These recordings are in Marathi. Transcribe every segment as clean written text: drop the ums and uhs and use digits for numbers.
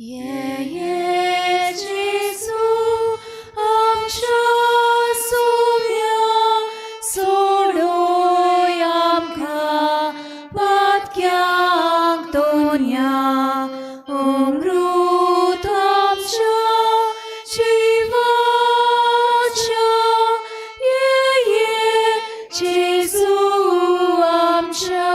ये जेसू आमच्या सोम्या सोडोय आमकां पातक्यांक दोन्या अमृत आमच्या जिवाच्या ये जेसू आमच्या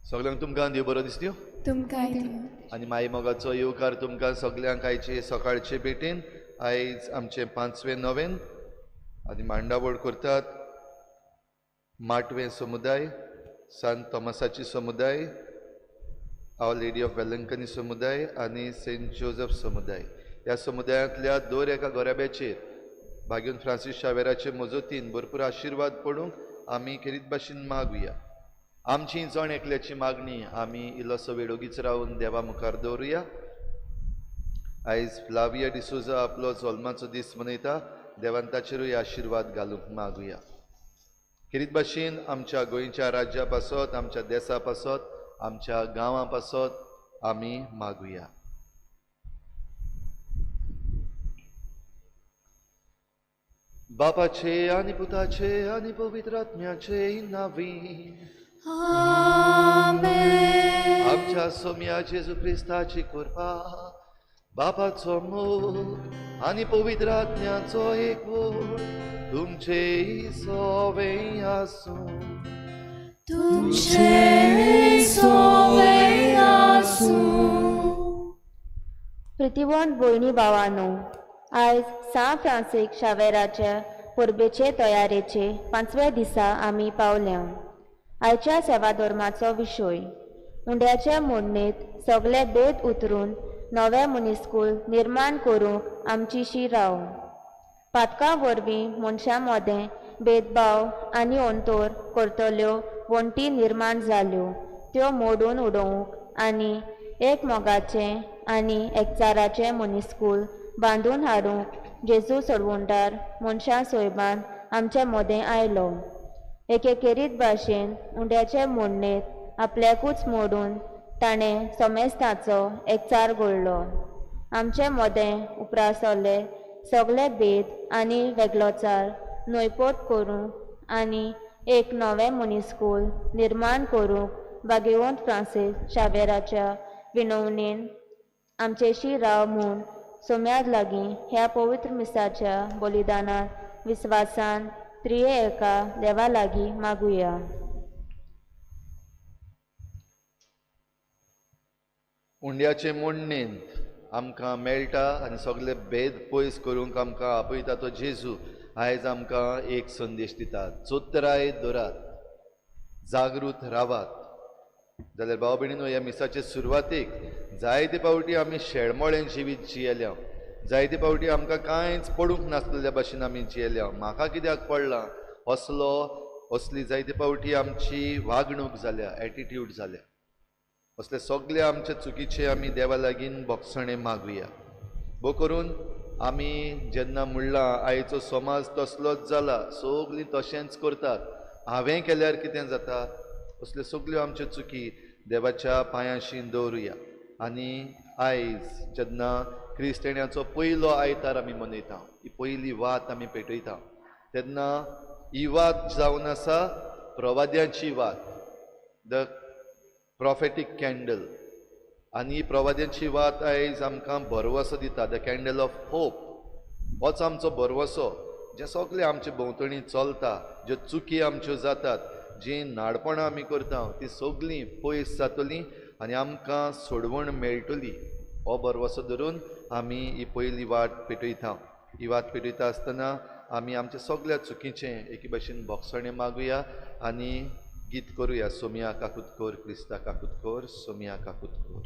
सगळ्यांक तुमकां देव बरो दिसत्यो तुमकां आनी माई मोगाचो येवकार तुमकां सगळ्यांक आयचे सकाळचे भेटेन आयज आमचे 5वें नोवेन आनी मांडावळ करतात माटवे समुदाय सांत थॉमसाची समुदाय आवर लेडी ऑफ वेलंकनी समुदाय आनी सेंट जोसेफ समुदाय ह्या समुदायांतल्या दर एका गोऱ्याब्याचेर भाग्यून फ्रांसीस शावेराचे मजतीन भरपूर आशिर्वाद पडूंक आमी खेरीत भाशेन मागुया. आमची जण एकल्याची मागणी आमी इल्लोसो वेडोगीच रावन देवा मुखार दवरुया. आयज फ्लाविया डिसोजा आपलो जल्माचो दीस मनयता. देवान ताचेरूय आशिर्वाद घालूंक मागुया. खेरीत भाशेन आमच्या गोंयच्या राज्या पासत आमच्या देशा पासत आमच्या गांवां पासत आमी मागुया. बापाचे आनी पुताचे आनी पवित्र आत्म्याचे नांवीन आमेन. आमच्या सोम्या जेजू क्रिस्ताची कृपा बापाचो मोग आनी पवित्र आत्म्याचो एकवट तुमचे सोवें आसूं. तुमचे सोवें आसूं. प्रितीवंत भयणी भावांनो, आयज सान फ्रांसीस शावेराच्या परबेचे तयारेचे 5व्या दिसा आमी पावल्या. आयच्या सेवा धर्माचो विशय उंड्याच्या मोडणेंत सगळे भेद उतरून नवे मुनिस्कूल निर्माण करूंक आमची शिराव. पातकां वरवीं मनशां मदें भेदभाव आनी अंतोर करतल्यो वण्टी निर्माण जाल्यो त्यो मोडून उडोवंक आनी एक मोगाचें आनी एकचाराचें मुनिस्कूल बांदून हाडूंक जेजू सोडवणदार मनशां सोयबान आमचे मदें आयलो. एकेकेरीत भाशेन उंड्याचे मोडणेंत आपल्याकूच मोडून ताणें समेस्ताचो एकचार घडलो. आमचे मदें उप्रासले सगळे भेद आनी वेगळोचार नोयपोट करूंक आनी एक नवें मुनिस्कूल निर्माण करूंक भाग्यवंत फ्रांसीस शावेराच्या विनवणेन आमचेशी राव म्हूण सोम्याक लागीं ह्या पवित्र मिसाच्या बलिदानांत विस्वासान त्रिये एका देवा लागीं मागुया. उंड्याचे मोडणेंत आमकां मेळटा आनी सगळे भेद पयस करूंक आमकां आपयता तो जेजू आयज आमकां एक संदेश दिता. चोत्राय दोरात, जागृत रावात. जाल्यार भाव भयणीनो, ह्या मिसाचे सुरवातेक जायते फावटी आमी शेळमोळें जिवीत जियेल्या. जायते फावटी आमकां कांयच पडूंक नासलेल्या भाशेन आमी जियेल्या. म्हाका कित्याक पडलां असली जायते फावटी आमची वागणूक जाल्या, एटिट्यूड जाल्या. असले सगळे आमचे चुकीचे आमी देवा लागीं भोगसणे मागुया. भोव करून आमी जेन्ना म्हणलां आयचो समाज तसलोच जाला, सगळीं तशेंच करतात, हांवें केल्यार कितें जाता, असल्यो सगळ्यो आमच्यो चुकी देवाच्या पांयाशी दवरुया. आनी आयज जेन्ना क्रिस्ताण्याचो पयलो आयतार आमी मनयता, ही पयली वात आमी पेटयता, तेन्ना ही वात जावन आसा प्रवाद्यांची वात, द प्रॉफेटीक कॅन्डल. आनी ही प्रवाद्यांची वात आयज आमकां भरवसो दिता, द कॅन्डल ऑफ होप. होच आमचो भरवसो जे सगळे आमचे भोंवतणी चलता, ज्यो चुकी आमच्यो जातात, जी नाडपणां आमी करता ती सगळीं पयस जातलीं आनी आमकां सोडवण मेळटली हो भरवसो धरून आमी ही पयली वाट पेटयता. ही वाट पेटयता आसतना आमी आमच्या सगळ्या चुकीचें एके भाशेन भोगसणें मागुया आनी गीत करुया. सोमिया काकूत कोर क्रिस्ता काकूत कोर, सोमिया काकूत कोर.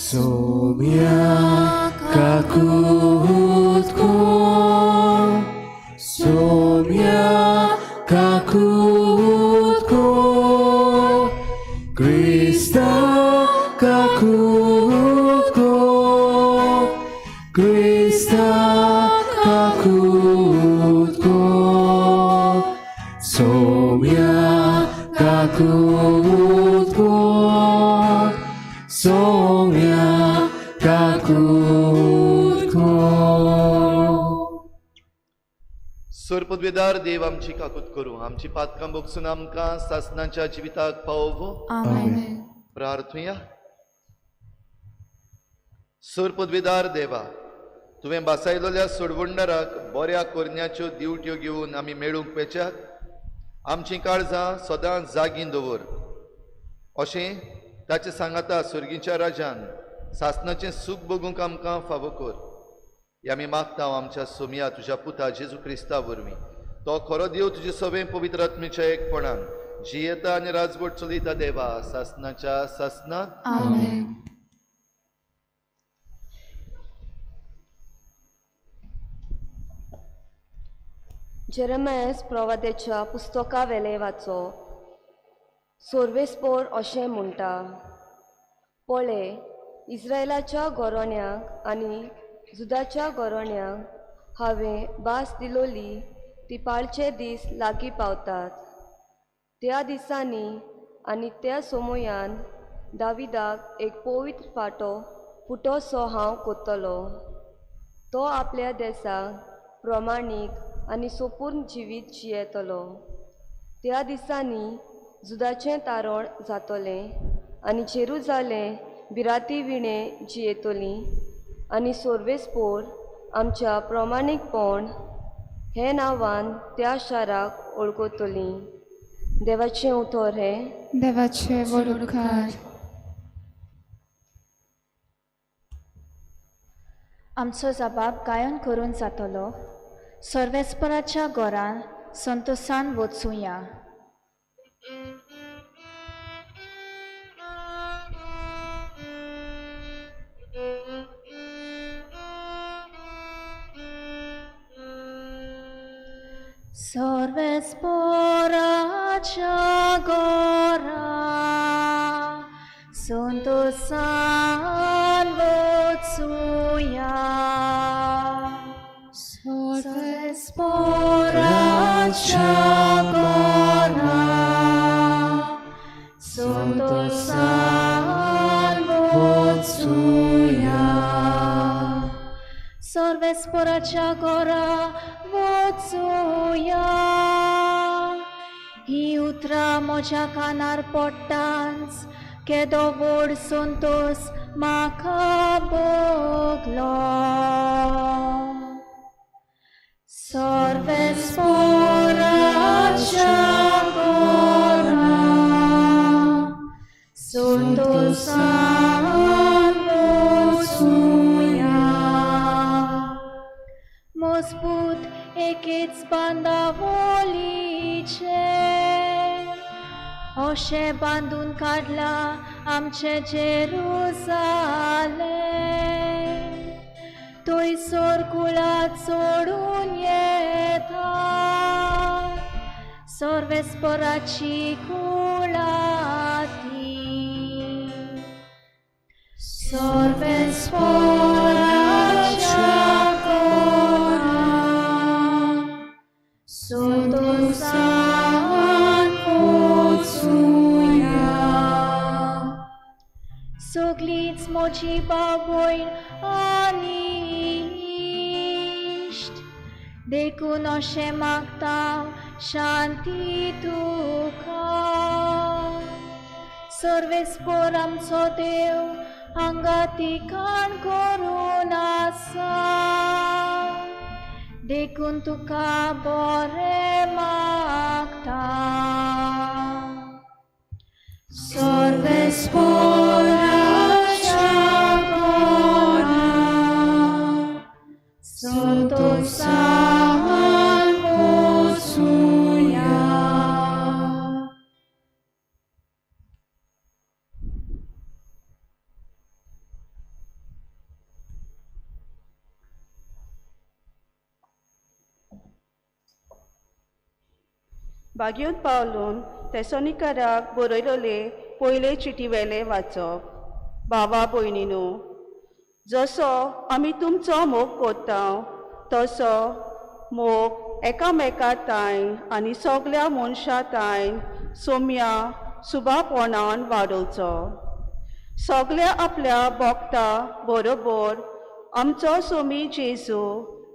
Somia kakut ko, Somia kakut ko, Krista kakut ko, Krista kakut ko, Somia kakut ko, Somia kakut ko. सोरपदवेदार देव आमची काकूत करूं, आमची पातकां भोगसून आमकां सासणाच्या जिविताक पावोवं. Amen. प्रार्थुया. सोरपदवेदार देवा, तुवें बासायलोल्या सोडवणदाराक बऱ्या कोरन्याच्यो दिवट्यो घेवन आमी मेळूंक पेच्यात आमचीं काळजां सदांच जागीं दवर. अशें ताचे सांगाता सुर्गीच्या राजान सासणाचें सूख भोगूंक आमकां फावो कर. हे आमी मागता आमच्या सोमिया तुज्या पुता जेजू क्रिस्ता वरवीं. तो खरो देव तुजे सवें पवित्र आत्मेच्या एकपणान जियेता आनी राजवट चलयता देवा सासणाच्या सासणांत. Amen. जेरेमायस प्रवादेच्या पुस्तका वेले वाचो. सोर्वेस्पोर अशें म्हणटा, पळय, इस्रायलाच्या गोरोण्यांक आनी जुदाच्या गोरोण्यांक हांवें भास दिलोली ती पाळचे दीस लागीं पावतात. त्या दिसांनी आनी त्या सोमोयान दाविदाक एक पवित्र फाटो फुटोसो हांव कोत्तलो. तो आपल्या देसाक प्रमाणीक आनी सोपूर्ण जिवीत जियेतलो. त्या दिसांनी जुदाचें तारण जातलें आनी जेरुजालेम बिराती विणें जियेतलीं आनी सोर्वेस्पोर आमच्या प्रमाणीकपण हे नांवान त्या शाराक ओळखतलीं. देवाचें उतर हें. देवाचे वडोदकार. आमचो जबाब गायन करून जातलो. सर्वेस्पराच्या घरान संतोषान वचूया. सर्वेस्पराच्या घरा संतोषान वचूया. सर्वेस्पराच्या घरा संतोषान वचूया. सर्वेस्पराच्या घरा वचूया. ही उतरां म्हज्या कानार पडटांच केदो व्हड संतोष म्हाका भोगलो. सर्वेस्पराच्या घरा संतोषान वचूया. मजबूत एकेच बांदावळीचे अशें बांदून काडला आमचे जेरुजालेम. थंयसर कुळात सोडून येता सर्वेस्पराची कुळाती. सर्वेस्पराच्या घरा संतोषान वचूया. सगळींच म्हजी भाव भयण आनी देखून अशें मागता शांती तुका सर्वेस्पोर आमचो देव हांगा तिकाण करून आसा देखून तुका बरें मागता सर्वेस्पोराच्या कोणा संतोषान पोचूया. बागयोन पावलून तेसोनिकाराक बरयलोले पयले चिटीवेले वाचप. भावा भयणीनो, जसो आमी तुमचो मोग कोत्ता तसो मोग एकामेका ताईन आनी सगल्या मनशां ताईन सोम्या सुभापणान वाडोवचो. सगल्या आपल्या भक्ता बरोबर आमचो सोमी जेजू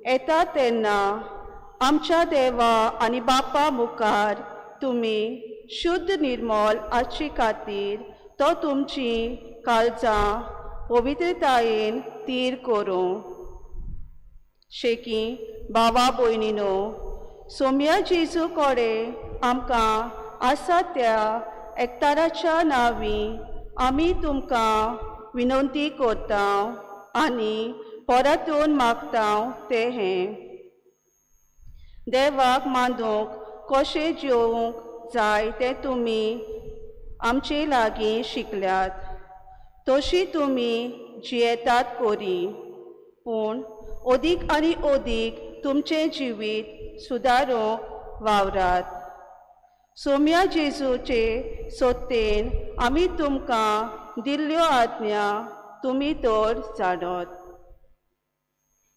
येता तेन्ना आमच्या देवा आनी बापा मुखार तुमी शुद्ध निर्मल आसचे खातीर तो तुमची काळजां पवित्रतायेन तीर करूं. शेकी भावा भयणीनो, सोम्या जेजू कडेन आमकां आसा त्या एकताराच्या नांवी आमी तुमकां विनंती करता आनी परतून मागता ते हें. देवाक मानूंक कशें जेवूंक जाय तें तुमी आमचे लागीं शिकल्यात. तशी तुमी जियेतात कोरी, पूण अदीक आनी अदीक तुमचें जिवीत सुदारूंक वावरात. सोम्या जेजूचे सोत्तेन आमी तुमकां दिल्ल्यो आज्ञा तुमी तर जाणत.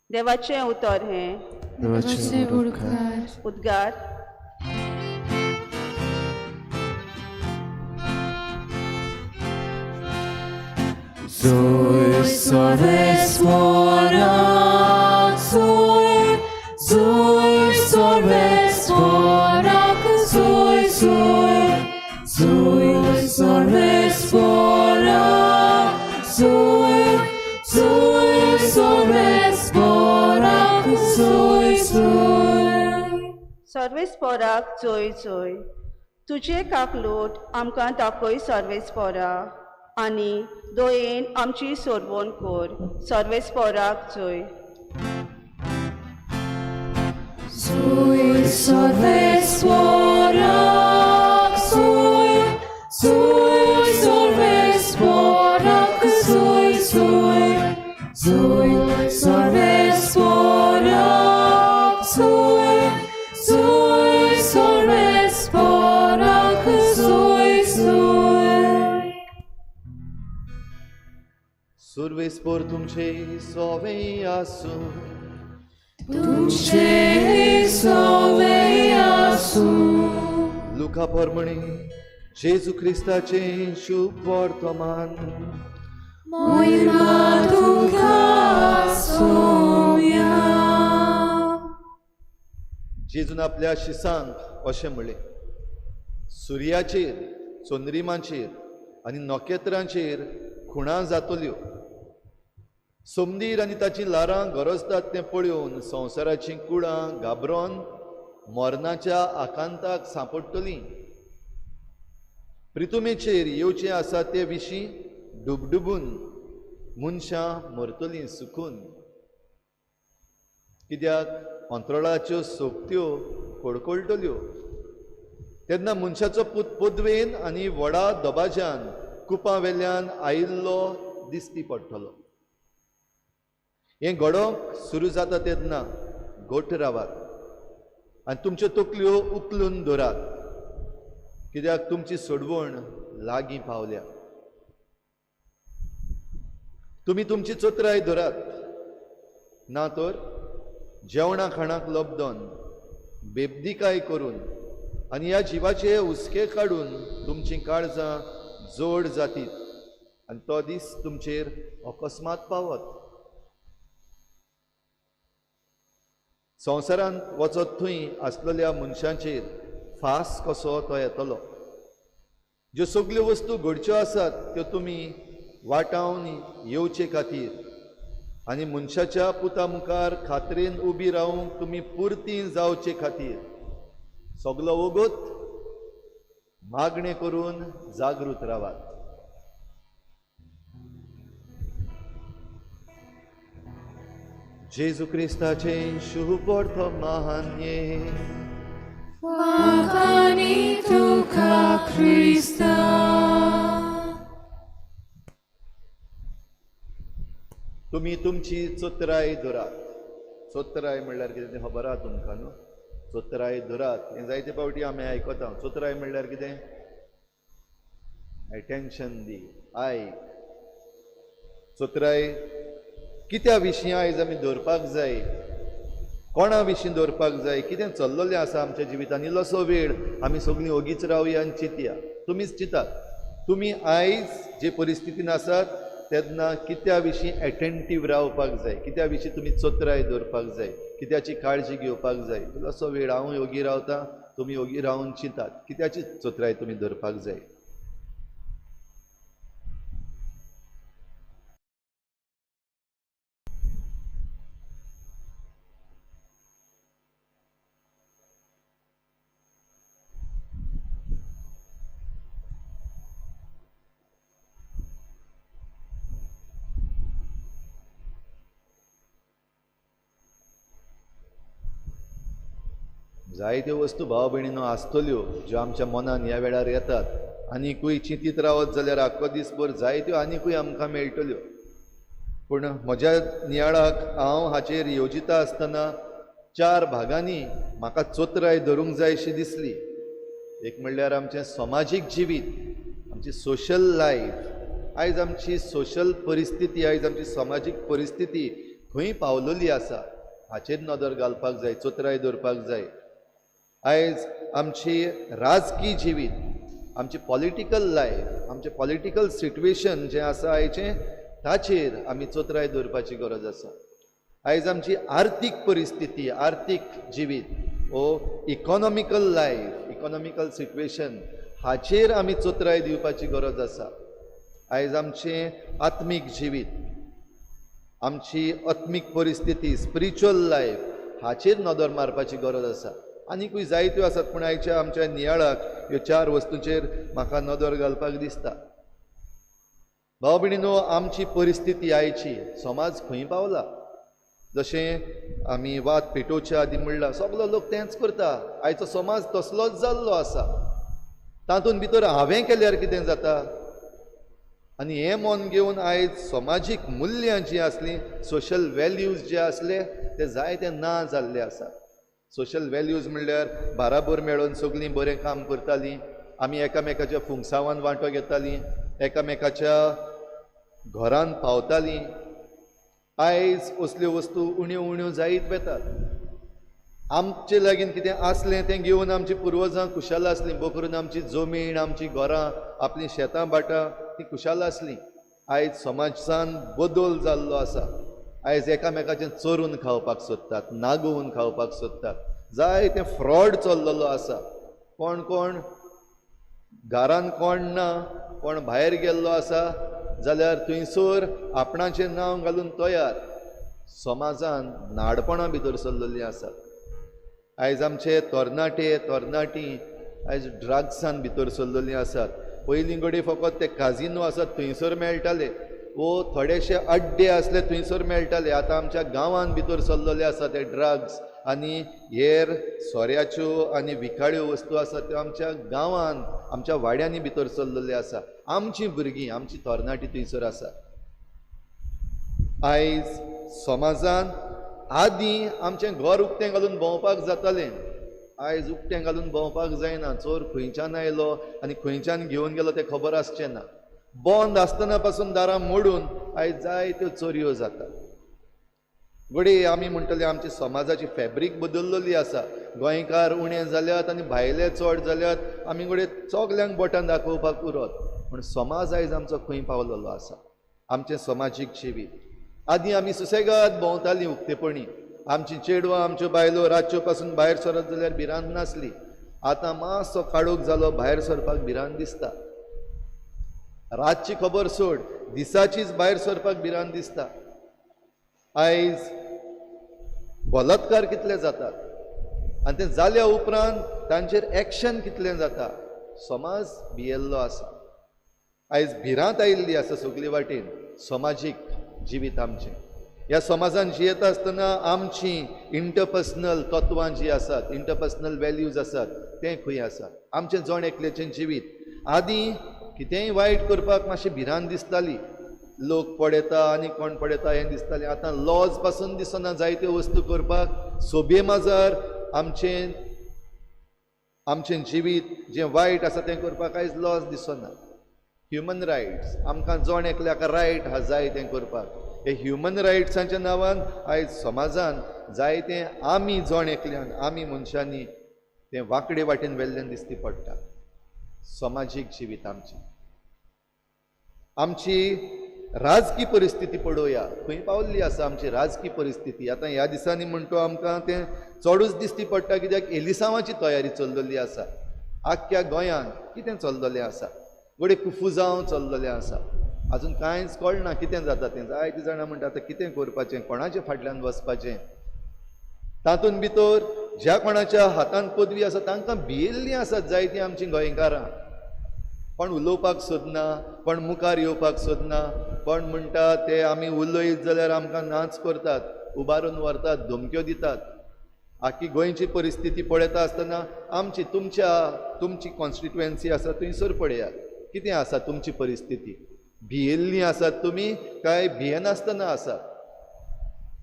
देवाचें उतर हें. देवाचे उद्गार. उद्गार. Zój sorvesporak, zój, zój sorvesporak, zój, zój, zój sorvesporak, zój, zój sorvesporak, zój, zój. सर्वेस्पोराक जोय जोय. तुजे काकलूट आमकां दाखय सर्वेस्पोरा आनी दोयेन आमची सोडवण कर. सर्वेस्पोराक जोय. Zój sorvesporak, zój, zój sorvesporak, zój, zój, zój sorvesporak, zój, zój sorvesporak, zój, zój. सर्वेस्पोर तुमचे सोवे आसूं. तुमचे सोवे आसूं. लुका परमणी जेजू क्रिस्ताचे शुभ वर्तमान. महिमा तुका सोम्या. जेजून आपल्या शिसांक अशें म्हणलें, सुर्याचेर, चंद्रिमांचेर आनी नखेत्रांचेर खुणां जातल्यो. सोमदीर आनी ताची लारां गरजतात तें पळोवन संवसाराचीं कुळां घाबरोन मरणाच्या आकांताक सांपडटलीं. प्रितुमेचेर येवचें आसा ते विशीं डुबडुबून मनशां मरतलीं सुकून. कित्याक अंतराळाच्यो सोबत्यो कडकडटल्यो. तेन्ना मनशाचो पूत पदवेन आनी व्हडा दबाज्यान कुपां वेल्यान आयिल्लो दिसती पडटलो. हें घडोवंक सुरू जाता तेन्ना घट्ट रावात आनी तुमच्यो तकल्यो उखलून दवरात, कित्याक तुमची सोडवण लागीं पावल्या. तुमी तुमची चोत्राय धरात, ना तर जेवणा खाणाक लबदन बेबदिकाय करून आनी ह्या जिवाचे हुस्के काडून तुमचीं काळजां जोड जातीत आनी तो दीस तुमचेर अकस्मात पावत. संवसारांत वचत थंय आसलेल्या मनशांचेर फास कसो तो येतलो. ज्यो सगल्यो वस्तू घडच्यो आसात त्यो तुमी वाटावन येवचे खातीर आनी मनशाच्या पुता मुखार खात्रेन उबी रावंक तुमी पुर्ती जावचे खातीर सगलो वगत मागणे करून जागृत रावात. जेजू क्रिस्ताचे शुभ वर्तमान्ये Magani tuka Christa. तुमी तुमची चोत्राय धरात. चोत्राय म्हणल्यार कितें तें खबर आहा तुमकां न्हू. चोत्राय धरात हें जायते फावटी आमी आयकता. चोत्राय म्हणल्यार कितें? एटेन्शन दी, आयक. चोत्राय कित्या विशीं आयज आमी धरपाक जाय, कोणा विशीं दवरपाक जाय, कितें चल्ललें आसा आमच्या जिवितान. इल्लोसो वेळ आमी सगळीं ओगीच रावया आनी चिंतया. तुमीच चिंतात तुमी आयज जे परिस्थितीन आसात तेन्ना कित्या विशीं एटेंटीव रावपाक जाय, कित्या विशीं तुमी चोत्राय दवरपाक जाय, कित्याची काळजी घेवपाक जाय. इल्लोसो वेळ हांवूय ओगी रावता, तुमी ओगी रावन चिंतात कित्याची चोत्राय तुमी दवरपाक जाय. जायत्यो वस्तू भाव भयणीनो आसतल्यो ज्यो आमच्या मनान ह्या वेळार येतात. आनीकूय चिंतीत रावत जाल्यार आख्खो दिसभर जायत्यो आनीकूय आमकां मेळटल्यो. पूण म्हज्या नियाळाक हांव हाचेर येवजिता आसतना 4 भागांनी म्हाका चोत्राय धरूंक जाय अशी दिसली. एक म्हणल्यार आमचें समाजीक जिवीत, आमची सोशल लायफ. आयज आमची सोशल परिस्थिती, आयज आमची समाजीक परिस्थिती खंय पावलेली आसा हाचेर नदर घालपाक जाय, चोत्राय दवरपाक जाय. आयज आमची राजकीय जिवीत, आमची पॉलिटिकल लायफ, आमचें पॉलिटिकल सिट्युएशन जें आसा आयचें ताचेर आमी चोत्राय दवरपाची गरज आसा. आयज आमची आर्थीक परिस्थिती, आर्थीक जिवीत वो इकॉनॉमिकल लायफ, इकॉनॉमिकल सिट्युएशन हाचेर आमी चोत्राय दिवपाची गरज आसा. आयज आमचें आत्मीक जिवीत, आमची आत्मीक परिस्थिती, स्पिरिच्युअल लायफ हाचेर नदर मारपाची गरज आसा. आनीकूय जायत्यो आसात पूण आयच्या आमच्या नियाळाक ह्यो 4 वस्तूंचेर म्हाका नदर घालपाक दिसता. भाव भयणीनो, आमची परिस्थिती आयची, समाज खंय पावला. जशें आमी वाद पेटोवच्या आदीं म्हणलां, सगलो लोक तेंच करता. आयचो समाज तसलोच जाल्लो आसा. तातूंत भितर हांवें केल्यार कितें जाता. आनी हें मन घेवन आयज समाजीक मुल्यां जीं आसलीं, सोशल वॅल्यूज जे आसले ते जायते ना जाल्ले आसा. सोशल वॅल्यूज म्हणल्यार बाराबर मेळोन सगळीं बरें काम करतालीं, आमी एकामेकाच्या फुंगसावान वांटो घेतालीं, एकामेकाच्या घरान पावतालीं. आयज असल्यो वस्तू उण्यो उण्यो जायत वेतात. आमचे लागीं कितें आसलें तें घेवन आमची पुर्वजां खुशाल आसलीं. बो करून आमची जमीन, आमची घरां, आपलीं शेतां बाटां ती खुशाल आसलीं. आयज समाजान बदल जाल्लो आसा. आयज एकामेकाचें चोरून खावपाक सोदतात, नागोवन खावपाक सोदतात. जायते फ्रॉड चल्लेलो आसा. कोण कोण घरान कोण ना, कोण भायर गेल्लो आसा जाल्यार थंयसर आपणाचें नांव घालून तयार. समाजान नाडपणां भितर सरलेलीं आसात. आयज आमचे तरणाटे तरणाटी आयज ड्रग्सान भितर सरलेलीं आसात. पयलीं घडी फकत ते काजिनो आसात थंयसर मेळटाले, वो थोडेशे अड्डे आसले थंयसर मेळटाले. आतां आमच्या गांवांत भितर सरलेले आसा ते ड्रग्स आनी हेर सोऱ्याच्यो आनी विकाळ्यो वस्तू आसात त्यो आमच्या गांवांत, आमच्या वाड्यांनी भितर सरलेले आसा. आमचीं भुरगीं, आमची तरणाटी थंयसर आसा. आयज समाजान आदीं आमचें घर उक्तें घालून भोंवपाक जातालें, आयज उक्तें घालून भोंवपाक जायना. चोर खंयच्यान आयलो आनी खंयच्यान घेवन गेलो तें खबर आसचें ना. बंद आसतना पासून दारां मोडून आयज जायत्यो चोरयो जातात. घडी आमी म्हणटले आमची समाजाची फॅब्रीक बदललेली आसा. गोंयकार उणे जाल्यात आनी भायले चड जाल्यात. आमी घडी चोगल्यांक बोटां दाखोवपाक उरत. पूण समाज आयज आमचो खंय पावलेलो आसा. आमचें समाजीक जिवीत. आदीं आमी सुसेगाद भोंवतालीं उक्तेपणी. आमची चेडवां आमच्यो बायलो रातच्यो पासून भायर सरत जाल्यार भिरांत नासली. आतां मातसो काळोख जालो भायर सरपाक भिरांत दिसता. रातची खबर सोड, दिसाचीच भायर सरपाक भिरांत दिसता. आयज बलात्कार कितले जातात आनी ते जाल्या उपरांत तांचेर एक्शन कितलें जाता. समाज भियेल्लो आसा. आयज भिरांत आयिल्ली आसा सगळे वाटेन समाजीक जिवीत आमचें. ह्या समाजान जियेता आसतना आमचीं इंटरपर्सनल तत्वां जीं आसात, इंटरपर्सनल वॅल्यूज आसात, तें खंय आसा. आमचें जण एकल्याचें जिवीत. आदीं कितेंय वायट करपाक मातशी भिरांत दिसताली. लोक पडयता आनी कोण पडयता हें दिसतालें. आतां लॉज पासून दिसना जायत्यो वस्तू करपाक. सोबे माजार आमचें जिवीत जें वायट आसा तें करपाक आयज लॉज दिसना. ह्युमन रायट्स, आमकां जण एकल्याक रायट हा जाय तें करपाक. हे ह्युमन रायट्सांच्या नांवान आयज समाजान जायतें आमी जण एकल्यान, आमी मनशांनी तें वांकडे वाटेन व्हेल्लें दिसती पडटा. समाजीक जिवीत आमची राजकी परिस्थिती पळोवया, खंय पावल्ली आसा आमची राजकी परिस्थिती. आतां ह्या दिसांनी म्हणटो आमकां तें चडूच दिसती पडटा, कित्याक एलिसांवाची तयारी चल्लेली आसा. आख्ख्या गोंयांत कितें चल्लेलें आसा, गोडे कुफुजांव चल्लेलें आसा. आजून कांयच कळना कितें जाता तें. जायतीं जाणां म्हणटा आतां कितें करपाचें, कोणाच्या फाटल्यान वचपाचें. तातूंत भितर ज्या कोणाच्या हातांत पदवी आसा तांकां भियेल्लीं आसात जायतीं आमचीं गोंयकारां. कोण उलोवपाक सोदना, कोण मुखार येवपाक सोदना, कोण म्हणटा ते आमी उलयत जाल्यार आमकां नाच करतात, उबारून व्हरतात, धमक्यो दितात. आख्खी गोंयची परिस्थिती पळयता आसतना आमची तुमची कॉन्स्टिट्युएन्सी आसा थंयसर पळयात कितें आसा तुमची परिस्थिती. भियेल्लीं आसात तुमी काय भियेनासतना आसात.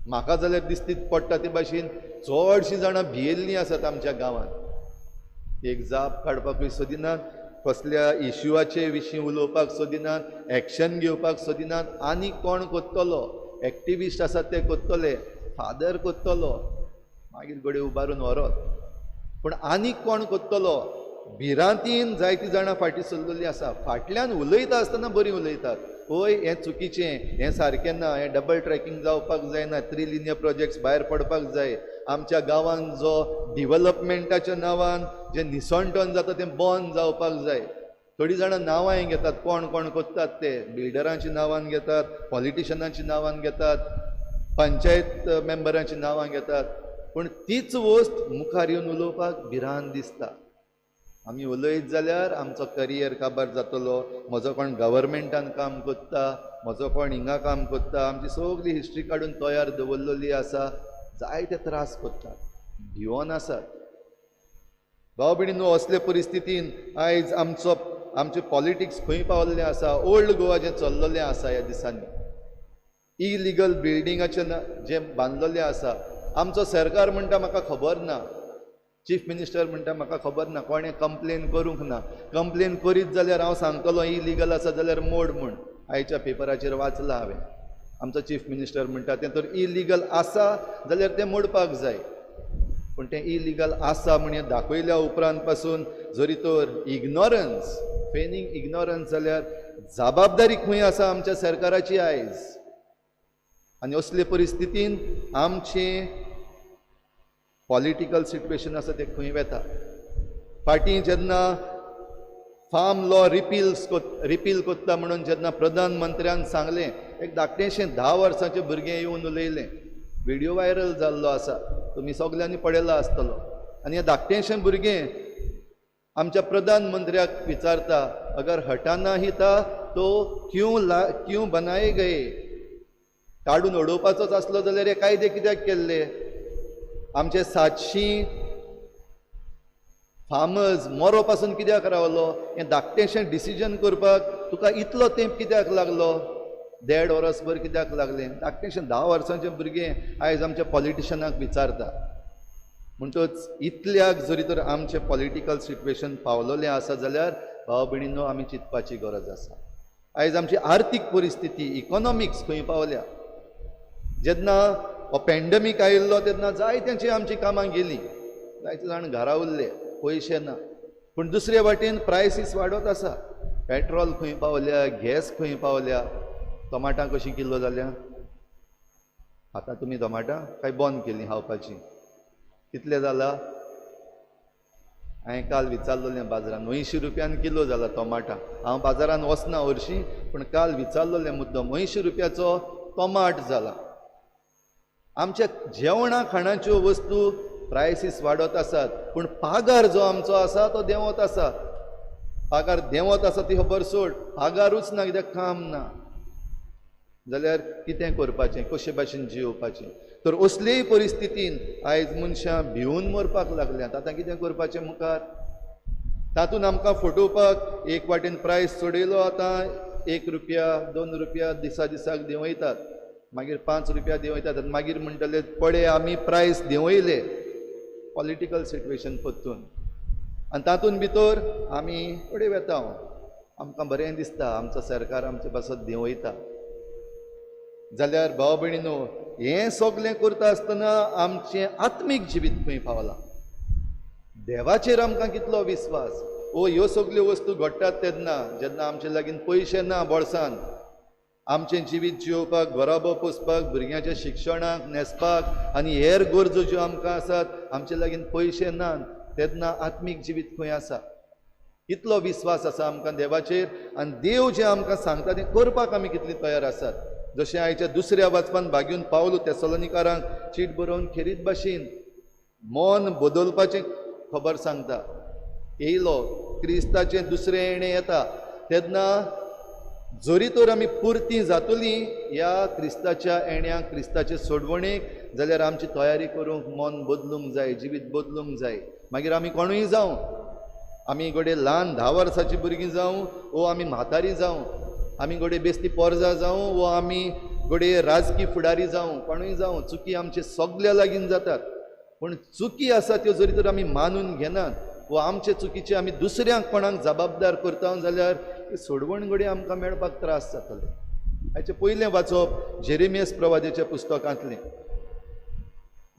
म्हाका जाल्यार दिसती पडटा ते भाशेन चडशीं जाणां भियेल्लीं आसात आमच्या गांवांत. एक जाप काडपाकूय सोदिनात, कसल्या इश्यूआचे विशीं उलोवपाक सोदिनात, एक्शन घेवपाक सोदिनात. आनी कोण कोत्तलो, एक्टिविस्ट आसात ते कोत्तले, फादर कोत्तलो, मागीर गडे उबारून व्हरत. पूण आनीक कोण कोत्तलो. भिरांतीन जायतीं जाणां फाटीं सरलेलीं आसा. फाटल्यान उलयता आसतना बरीं उलयतात, ओय हें चुकीचें, हें सारकें ना, हें डबल ट्रॅकिंग जावपाक जायना, 3 लिनियर प्रोजेक्ट्स भायर पडपाक जाय. आमच्या गांवांत जो डिव्हलपमेंटाच्या नांवान जें निसणटण जाता तें बंद जावपाक जाय. थोडीं जाणां नांवांय घेतात, कोण कोण कोत्तात ते बिल्डरांची नांवान घेतात, पॉलिटिशनांची नांवान घेतात, पंचायत मेंबरांची नांवां घेतात. पूण तीच वस्त मुखार येवन उलोवपाक भिरांत दिसता. आमी उलयत जाल्यार आमचो करियर काबार जातलो, म्हजो कोण गव्हर्मेंटान काम कोत्ता, म्हजो कोण हिंगा काम कोत्ता, आमची सगळी हिस्ट्री काडून तयार दवरलेली आसा. जायते त्रास कोत्तात, भिवोन आसात. भाव भयणीनो, असले परिस्थितीन आयज आमचे पॉलिटिक्स खंय पावल्लें आसा. ओल्ड गोवा जें चल्लेलें आसा ह्या दिसांनी, इलिगल बिल्डिंगाचें जें बांदलेलें आसा. आमचो सरकार म्हणटा म्हाका खबर ना, चीफ मिनिस्टर म्हणटा म्हाका खबर ना, कोणें कंप्लेन करूंक ना. कंप्लेन करीत जाल्यार हांव सांगतलो इलिगल आसा जाल्यार मोड म्हूण. आयच्या पेपराचेर वाचलां हांवें. आमचो चीफ मिनिस्टर म्हणटा तें तर इलिगल आसा जाल्यार तें मोडपाक जाय. पूण तें इलिगल आसा म्हणून दाखयल्या उपरांत पासून जरी तर इग्नोरन्स, फेनिंग इग्नोरन्स जाल्यार जबाबदारी खंय आसा आमच्या सरकाराची आयज. आनी असले परिस्थितीन आमचें पॉलिटिकल सिट्युएशन आसा तें खंय वता. फाटीं जेन्ना फार्म लॉ रिपील कोत्ता म्हणून जेन्ना प्रधानमंत्र्यान सांगलें, एक धाकटेंशें 10 वर्सांचें भुरगें येवन उलयलें. व्हिडियो व्हायरल जाल्लो आसा, तुमी सगल्यांनी पळयला आसतलो. आनी हें धाकटेंशें भुरगें आमच्या प्रधानमंत्र्याक विचारता, अगर हटाना ही था तो क्यों बनाए गए. काडून उडोवपाचोच आसलो जाल्यार हे कायदे कित्याक केल्ले. आमचे 700 फार्मर्स मरो पासून कित्याक रावलो. हें धाकटेंशें डिसिजन करपाक तुका इतलो तेंप कित्याक लागलो, 1.5 वरसभर कित्याक लागलें. धाकटेंशें 10 वर्सांचें भुरगें आयज आमच्या पॉलिटिशनाक विचारता. म्हणटच इतल्याक जरी तर आमचें पॉलिटिकल सिट्युएशन पावलेलें आसा जाल्यार भाव भयणींनो आमी चिंतपाची गरज आसा. आयज आमची आर्थीक परिस्थिती, इकॉनॉमिक्स खंय पावल्या. जेन्ना हो पॅन्डेमीक आयिल्लो तेन्ना जायत्यांची आमची कामां गेलीं, जायते जाण घरा उरले, पयशे ना. पूण दुसरे वाटेन प्रायसीस वाडत आसा. पेट्रोल खंय पावल्या, गॅस खंय पावल्या, टमाटां कशीं किलो जाल्या. आतां तुमी टोमाटां काय बंद केलीं खावपाची? कितले जाला? हांवें काल विचारलोलें बाजारान 80 रुपयान किलो जाला टोमाटां. हांव बाजारान वचना हरशीं, पूण काल विचारलोलें मुद्दम 80 रुपयाचो टोमाट जाला. आमच्या जेवणा खाणाच्यो वस्तू प्रायसीस वाडत आसात, पूण पागार जो आमचो आसा तो देंवत आसा. पागार देंवत आसा ती खबर सोड, पागारूच ना, कित्याक काम ना. जाल्यार कितें करपाचें, कशे भाशेन जिवपाचें? तर असलेय परिस्थितीन आयज मनशां भिवून मरपाक लागल्यांत. आतां कितें करपाचें मुखार? तातूंत आमकां फटोवपाक एक वाटेन प्रायस चडयलो, आतां 1 रुपया 2 रुपया दिसाक देंवयतात, मागीर 5 रुपया देंवयतात, आनी मागीर म्हणटले पळय आमी प्रायस देंवयले. पॉलिटिकल सिट्युएशन पत्तून आनी तातूंत भितर आमी उडे वेता. आमकां बरें दिसता आमचो सरकार आमचे पासत देंवयता. जाल्यार भाव भयणीनो, हें सगळें करता आसतना आमचें आत्मीक जिवीत खंय पावलां? देवाचेर आमकां कितलो विस्वास? ह्यो सगल्यो वस्तू घडटात तेन्ना जेन्ना आमचे लागीं पयशे ना बोळसान, आमचें जिवीत जिवपाक, घराबो पोसपाक, भुरग्यांच्या शिक्षणाक, न्हेसपाक आनी हेर गरजो ज्यो आमकां आसात, आमचे लागीं पयशे नात, तेन्ना आत्मीक जिवीत खंय आसा? कितलो विस्वास आसा आमकां देवाचेर? आनी देव जें आमकां सांगता तें करपाक आमी कितली तयार आसात? जशें आयच्या दुसऱ्या वाचपान भाग्यून पावलो तेसलोनिकारांक चीट बरोवन खेरीत भाशेन मन बदलपाचें खबर सांगता. येयलो क्रिस्ताचें दुसरें येणें येता तेन्ना जरी तर आमी पुर्ती जातलीं ह्या क्रिस्ताच्या येण्याक, क्रिस्ताचे सोडवणेक, जाल्यार आमची तयारी करूंक मन बदलूंक जाय, जिवीत बदलूंक जाय. मागीर आमी कोणूय जावं, आमी घोडे ल्हान 10 वर्सांची भुरगीं जावं वो आमी म्हातारी जावं, आमी घोडे बेस्ती पोरजा जावं वो आमी घोडे राजकी फुडारी जावं, कोणूय जावं, चुकी आमचे सगल्या लागीं जातात. पूण चुकी आसा त्यो जरी तर आमी मानून घेनात वो आमचे चुकीचे आमी दुसऱ्यांक कोणाक जबाबदार करता जाल्यार सोडवण घोडे आमकां मेळपाक त्रास जातले. हाचे पयलें वाचप जेरेमियास प्रवाद्याच्या पुस्तकांतलें,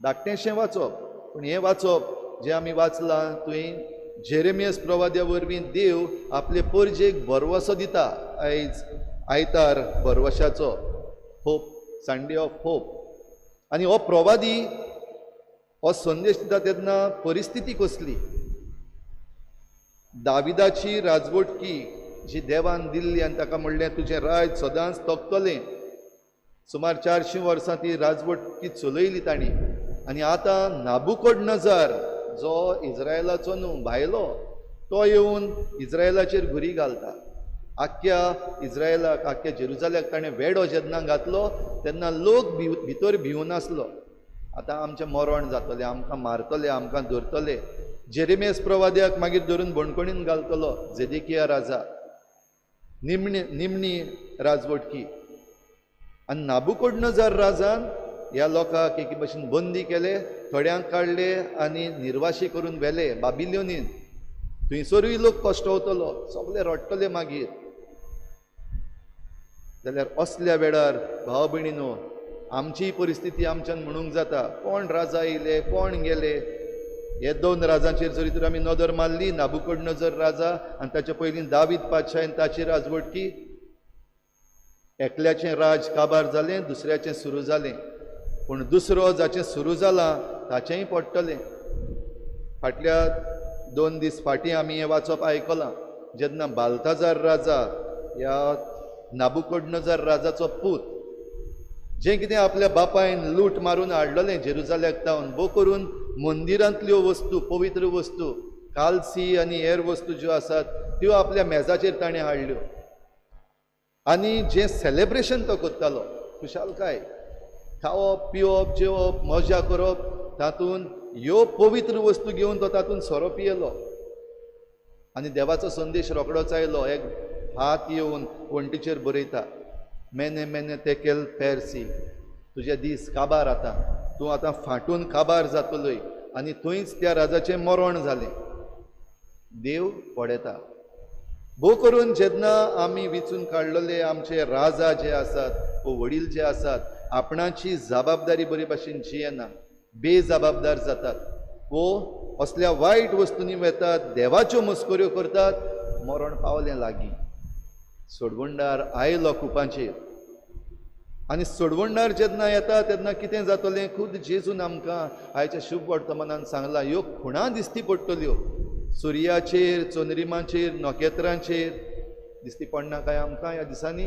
धाकटेंशें वाचप, पूण हें वाचप जें आमी वाचलां थंय जेरेमियास प्रवाद्या वरवीं देव आपले परजेक भरवसो दिता. आयज आयतार भरवशाचो, होप, संडे ऑफ होप. आनी हो प्रवादी हो संदेश दिता तेन्ना परिस्थिती कसली? दाविदाची राजवटकी जी देवान दिल्ली आनी ताका म्हणलें तुजें राज सदांच तगतलें. सुमार 400 वर्सां ती राजवटकी चलयली ताणी. आनी आतां नाबुकदनेझार जो इस्रायलाचो न्हू भायलो, तो येवन इस्रायलाचेर घुरी घालता. आख्ख्या इस्रायलाक, आख्ख्या जेरुजाल्याक ताणें वेडो जेन्ना घातलो तेन्ना लोक भितर भिवून आसलो. आतां आमचें मरण जातलें, आमकां मारतले, आमकां धरतले. जेरेमियास प्रवाद्याक मागीर धरून बणकणीन घालतलो झेदेकिया राजा. निमणी राजवटकी. आनी नाबुकदनेझार राजान ह्या लोकांक एके भाशेन बंदी केले, थोड्यांक काडले आनी निर्वाशी करून व्हेले बाबिलोनीन. थंयसरूय लोक कश्टवतलो, सगळे रडटले मागीर. जाल्यार असल्या वेळार भाव भयणीनो, आमची परिस्थिती आमच्यान म्हणूंक जाता. कोण राजा येयले, कोण गेले, हे 2 राजांचेर जरी तर आमी नदर मारली, नाबुकदनेझार राजा आनी ताच्या पयलीं दावीद पातशायन ताची राजवटकी, एकल्याचें राज काबार जालें, दुसऱ्याचें सुरू जालें. पूण दुसरो जाचें सुरू जालां ताचेंय पडटलें. फाटल्या 2 दीस फाटीं आमी हें वाचप आयकलां, जेन्ना बाल्ताजार राजा ह्या नाबुकदनेझार राजाचो पूत, जें कितें आपल्या बापायन लूट मारून हाडलेलें जेरुजाल्याक तावन, बो करून मंदिरांतल्यो वस्तू, पवित्र वस्तू, कालसी आनी हेर वस्तू ज्यो आसात त्यो आपल्या मेजाचेर ताणें हाडल्यो. आनी जें सेलेब्रेशन तो करतालो, खुशालकाय, खावप पिवप जेवप मजा करप, तातूंत ह्यो पवित्र वस्तू घेवन तो तातूंत सोरो पियेलो. आनी देवाचो संदेश रोखडोच आयलो. एक हात येवन वण्टीचेर बरयता, मेने मेने तेकेल पेर्सी, तुजे दीस काबार आतां, तूं आतां फाटून काबार जातलोय. आनी थंयच त्या राजाचें मरण जालें. देव पळयता. भोव करून जेन्ना आमी वेंचून काडलेले आमचे राजा जे आसात वो वडील जे आसात, आपणाची जबाबदारी बरे भाशेन जियेना, बेजबाबदार जातात, वो असल्या वायट वस्तूंनी वेतात, देवाच्यो मस्कऱ्यो करतात, मरण पावलें लागीं. सोडवणदार आयलो कुपांचेर. आनी सोडवणदार जेन्ना येता तेन्ना कितें जातलें खुद जेजून आमकां आयच्या शुभ वर्तमानान सांगलां ह्यो खुणां दिसती पडटल्यो सुर्याचेर चोनरिमांचेर नोखेत्रांचेर दिसती पडना काय आमकां ह्या दिसांनी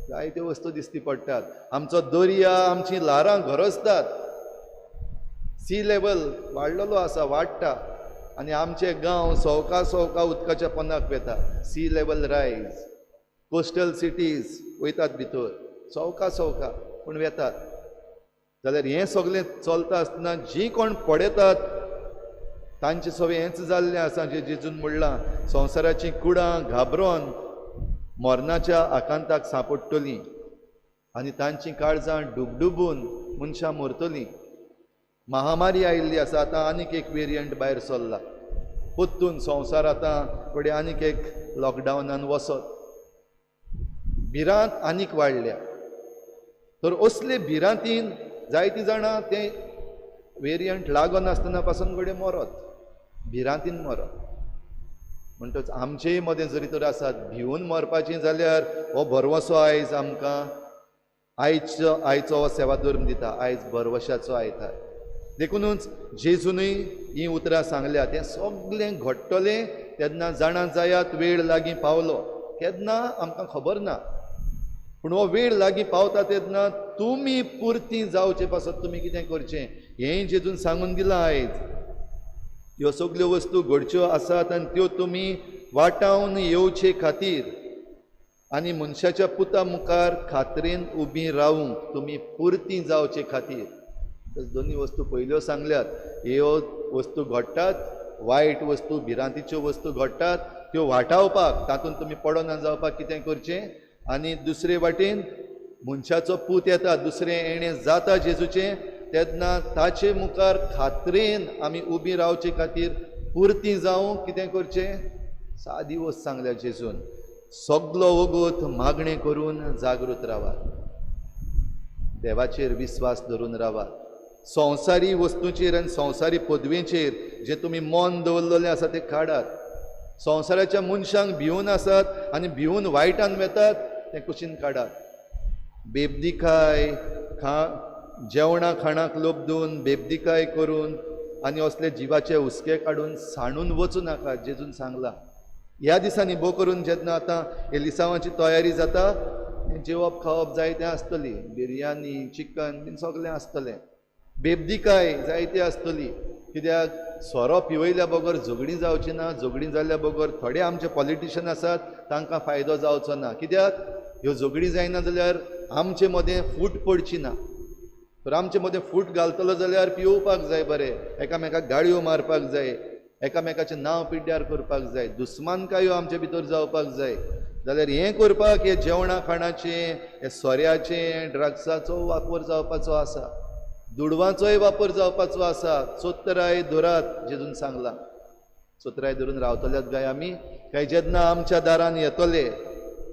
जायत्यो वस्तू दिसती पडटात आमचो दर्या आमची ल्हारां गरजतात सी लेवल वाडलेलो आसा वाडटा आनी आमचे गांव सवका सवका उदकाच्या पोंदाक वेता सी लेवल रायज कोस्टल सिटीज वयतात भितर सवका सवका पूण वेतात जाल्यार हें सगळें चलता आसतना जीं कोण पडयतात तांचें सगळें हेंच जाल्लें आसा जें जेजून म्हणलां संवसाराचीं कुडां घाबरोन मरणाच्या आकांताक सांपडटलीं आनी तांचीं काळजां डुबडुबून मनशां मरतलीं महामारी आयिल्ली आसा आतां आनीक एक वेरियंट भायर सरला पोत्तून संवसार आतां फुडें आनीक एक लॉकडावनान वसत भिरांत आनीक वाडल्या तर असले भिरांतीन जायतीं जाणां तें वेरियंट लागोन आसतना पासून घडये मरत भिरांतीन मरत म्हणटच आमचेय मदें जरी तर आसात भिवून मरपाचीं जाल्यार हो भरवसो आयज आमकां आयचो हो सेवा धर्म दिता आयज भरवशाचो आयतार देखूनच जेजूनय हीं उतरां सांगल्या तें सगळें घडटलें तेन्ना जाणां जायात वेळ लागीं पावलो केन्ना आमकां खबर ना पूण हो वेळ लागीं पावता तेन्ना तुमी पुर्तीं जावचे पासत तुमी कितें करचें हेंय जेजून सांगून दिलां आयज ह्यो सगल्यो वस्तू घडच्यो आसात आनी त्यो तुमी वाटावन येवचे खातीर आनी मनशाच्या पुता मुखार खात्रेन उबीं रावूंक तुमी पुर्तीं जावचे खातीर दोन्ही वस्तू पयल्यो सांगल्यात ह्यो वस्तू घडटात वायट वस्तू भिरांतीच्यो वस्तू घडटात त्यो वाटावपाक तातूंत तुमी पडोना जावपाक कितें करचें आनी दुसरे वाटेन मनशाचो पूत येता दुसरें येणें जाता जेजूचें तेन्ना ताचे मुखार खात्रेन आमी उबीं रावचे खातीर पुर्तीं जावंक कितें करचें सादी वस्त सांगल्या जेजून सगलो वगत मागणें करून जागृत रावात देवाचेर विस्वास धरून रावात संवसारी वस्तूंचेर आनी संवसारी पदवेचेर जे तुमी मन दवरलेलें आसा तें काडात संवसाराच्या मनशांक भिवून आसात आनी भिवून वायटान वेतात तें कुशीन काडात बेबदिकाय जेवणा खाणाक लोबदून बेबदिकाय करून आनी असले जिवाचे हुस्के काडून साणून वचूं नाका जेजून सांगलां ह्या दिसांनी भोव करून जेन्ना आतां एलिसांवाची तयारी जाता जेवप खावप जायतें आसतली बिरयानी चिकन बीन सगळें आसतलें बेबदिकाय जायती आसतली कित्याक सोरो पिवयल्या बगर झगडीं जावची ना झगडीं जाल्ल्या बगर थोडे आमचे पॉलिटिशियन आसात तांकां फायदो जावचो ना कित्याक ह्यो झगडीं जायना जाल्यार आमचे मदें फूट पडची ना तर आमचे मदें फूट घालतलो जाल्यार पिवपाक जाय बरें एकामेकाक गाळयो मारपाक जाय एकामेकाचें नांव पिड्ड्यार करपाक जाय दुस्मानकायो आमचे भितर जावपाक जाय जाल्यार हें करपाक हे जेवणा खाणाचें हे सोऱ्याचें ड्रग्साचो वापर जावपाचो आसा दुडवांचोय वापर जावपाचो आसा चोतराय धरात जेजून सांगलां चोतराय धरून रावतल्यात काय आमी काय जेन्ना आमच्या दारान येतले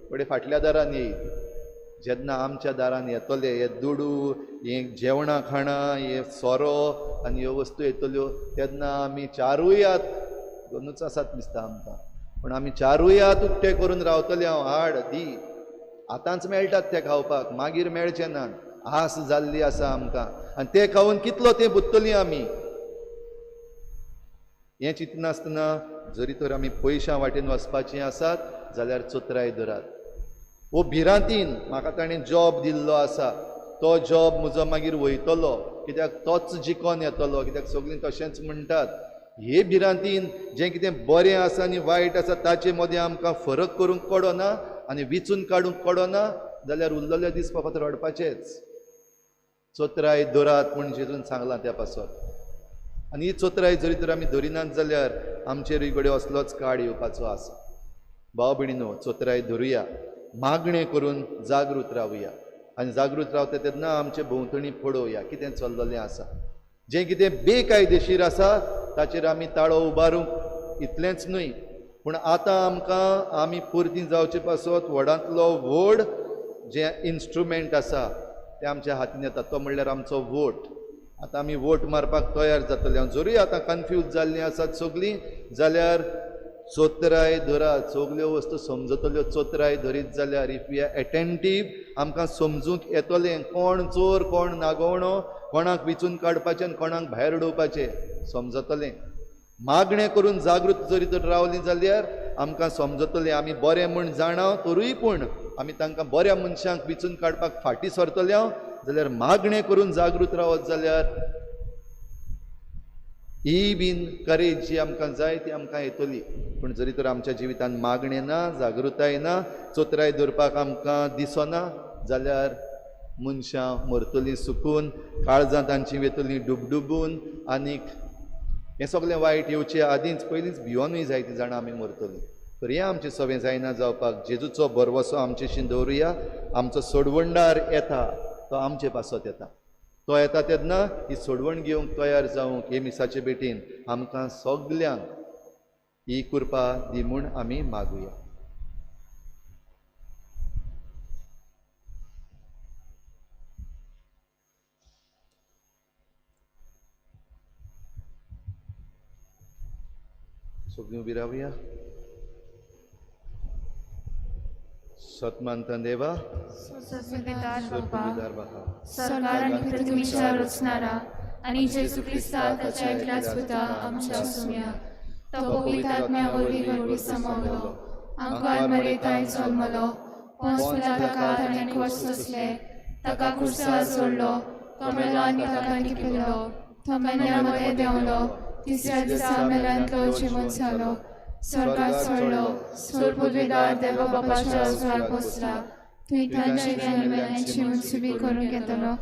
फुडें फाटल्या दारान येयत जेन्ना आमच्या दारान येतले हे दुडू हे जेवणा खाणां हे सोरो आनी ह्यो वस्तू येतल्यो तेन्ना आमी चारूय हात दोनूच आसात दिसता आमकां पूण आमी चारूय हात उक्ते करून रावतले हांव हाड दी आतांच मेळटात ते खावपाक मागीर मेळचे ना आस जाल्ली आसा आमकां आनी ते खावन कितलो तें बुत्तलीं आमी हें चिंतनासतना जरी तर आमी पयशां वाटेन वचपाचीं आसात जाल्यार चोतराय धरात वो भिरांतीन म्हाका ताणें जॉब दिल्लो आसा तो जॉब म्हजो मागीर वयतलो कित्याक तोच जिखोन येतलो कित्याक सगळीं तशेंच म्हणटात हे भिरांतीन जें कितें बरें आसा आनी वायट आसा ताचे मदें आमकां फरक करूंक कळना आनी विचून काडूंक कळना जाल्यार उरलेले दीस फकत रडपाचेच चोतराय धरात म्हूण जेजून सांगलां त्या पासून आनी ही चोतराय जरी तर आमी धरिनात जाल्यार आमचेरूय घडये असलोच काळ येवपाचो आसा भाव भयणीनो चोतराय धरुया मागणें करून जागृत रावुया आनी जागृत रावता तेन्ना आमचे भोंवतणी पळोवया कितें चल्लेलें आसा जें कितें बेकायदेशीर आसा ताचेर आमी ताळो उबारूंक इतलेंच न्हय पूण आतां आमकां आमी पुर्तीं जावचे पासत व्हडांतलो व्हड जें इन्स्ट्रुमेंट आसा तें आमच्या हातीन येता तो म्हणल्यार आमचो वोट आतां आमी वोट मारपाक तयार जातले जरूय आतां कन्फ्यूज जाल्लीं आसात सगळीं जाल्यार चोत्राय धरात, सगल्यो वस्तू समजतल्यो चोत्राय धरीत जाल्यार इफ वी आर एटेंटीव आमकां समजूंक येतलें कोण चोर कोण नागवणो, कोणाक विचून काडपाचें आनी कोणाक भायर उडोवपाचें समजतलें. मागणें करून जागृत जरी तर रावलीं जाल्यार आमकां समजतलें आमी बरें म्हूण जाणा तरूय पूण आमी तांकां बऱ्या मनशांक विचून काडपाक फाटीं सरतले जाल्यार मागणें करून जागृत रावत जाल्यार ही बीन करेज जी आमकां जाय ती आमकां येतली. पूण जरी तर आमच्या जिवितांत मागणें ना, जागृताय ना, चोत्राय धरपाक आमकां दिसना जाल्यार मनशां मरतलीं सुकून, काळजां तांची वेतलीं डुबडुबून, आनीक हें सगळें वायट येवचे आदींच पयलींच भिवनूय जायतीं जाणां आमी मरतलीं. तर हें आमचें सवें जायना जावपाक. जेजूचो बरवसो आमचेशीं दवरुया. आमचो सोडवणदार येता तो आमचे पासत येता. तो येता तेन्ना ही सोडवण घेवंक तयार जावंक हे मिसाचे भेटीन आमकां सगल्यांक ही कृपा दी म्हूण आमी मागुया. सगळीं उबी रावया. सतमानता देवा, सुविधार बापा, सरकार आणि पृथ्वीच्या रचणारा आणि जेजू ख्रिस्ता ताच्या एकल्याच पुता आमच्या सुम्या तो पवित्र आत्म्या वरवीं वरवीं समवलो, आंगार मरेताय जल्मलो, पोंस पिलाताकात आनी कश्ट सोंसले, ताका क्रुसार जोडलो, तो मेलो आनी ताका निखिल्लो, तो मेल्या मदें देंवलो, तिसऱ्या दिसा मेल्यांतलो जिवंत जालो, स्वर्गात चडलो, सूर पदवीदार देवा बापाच्या उजवार बसला, थंय तांचे आनी मेल्यांची उंचुबी करून घेतलो.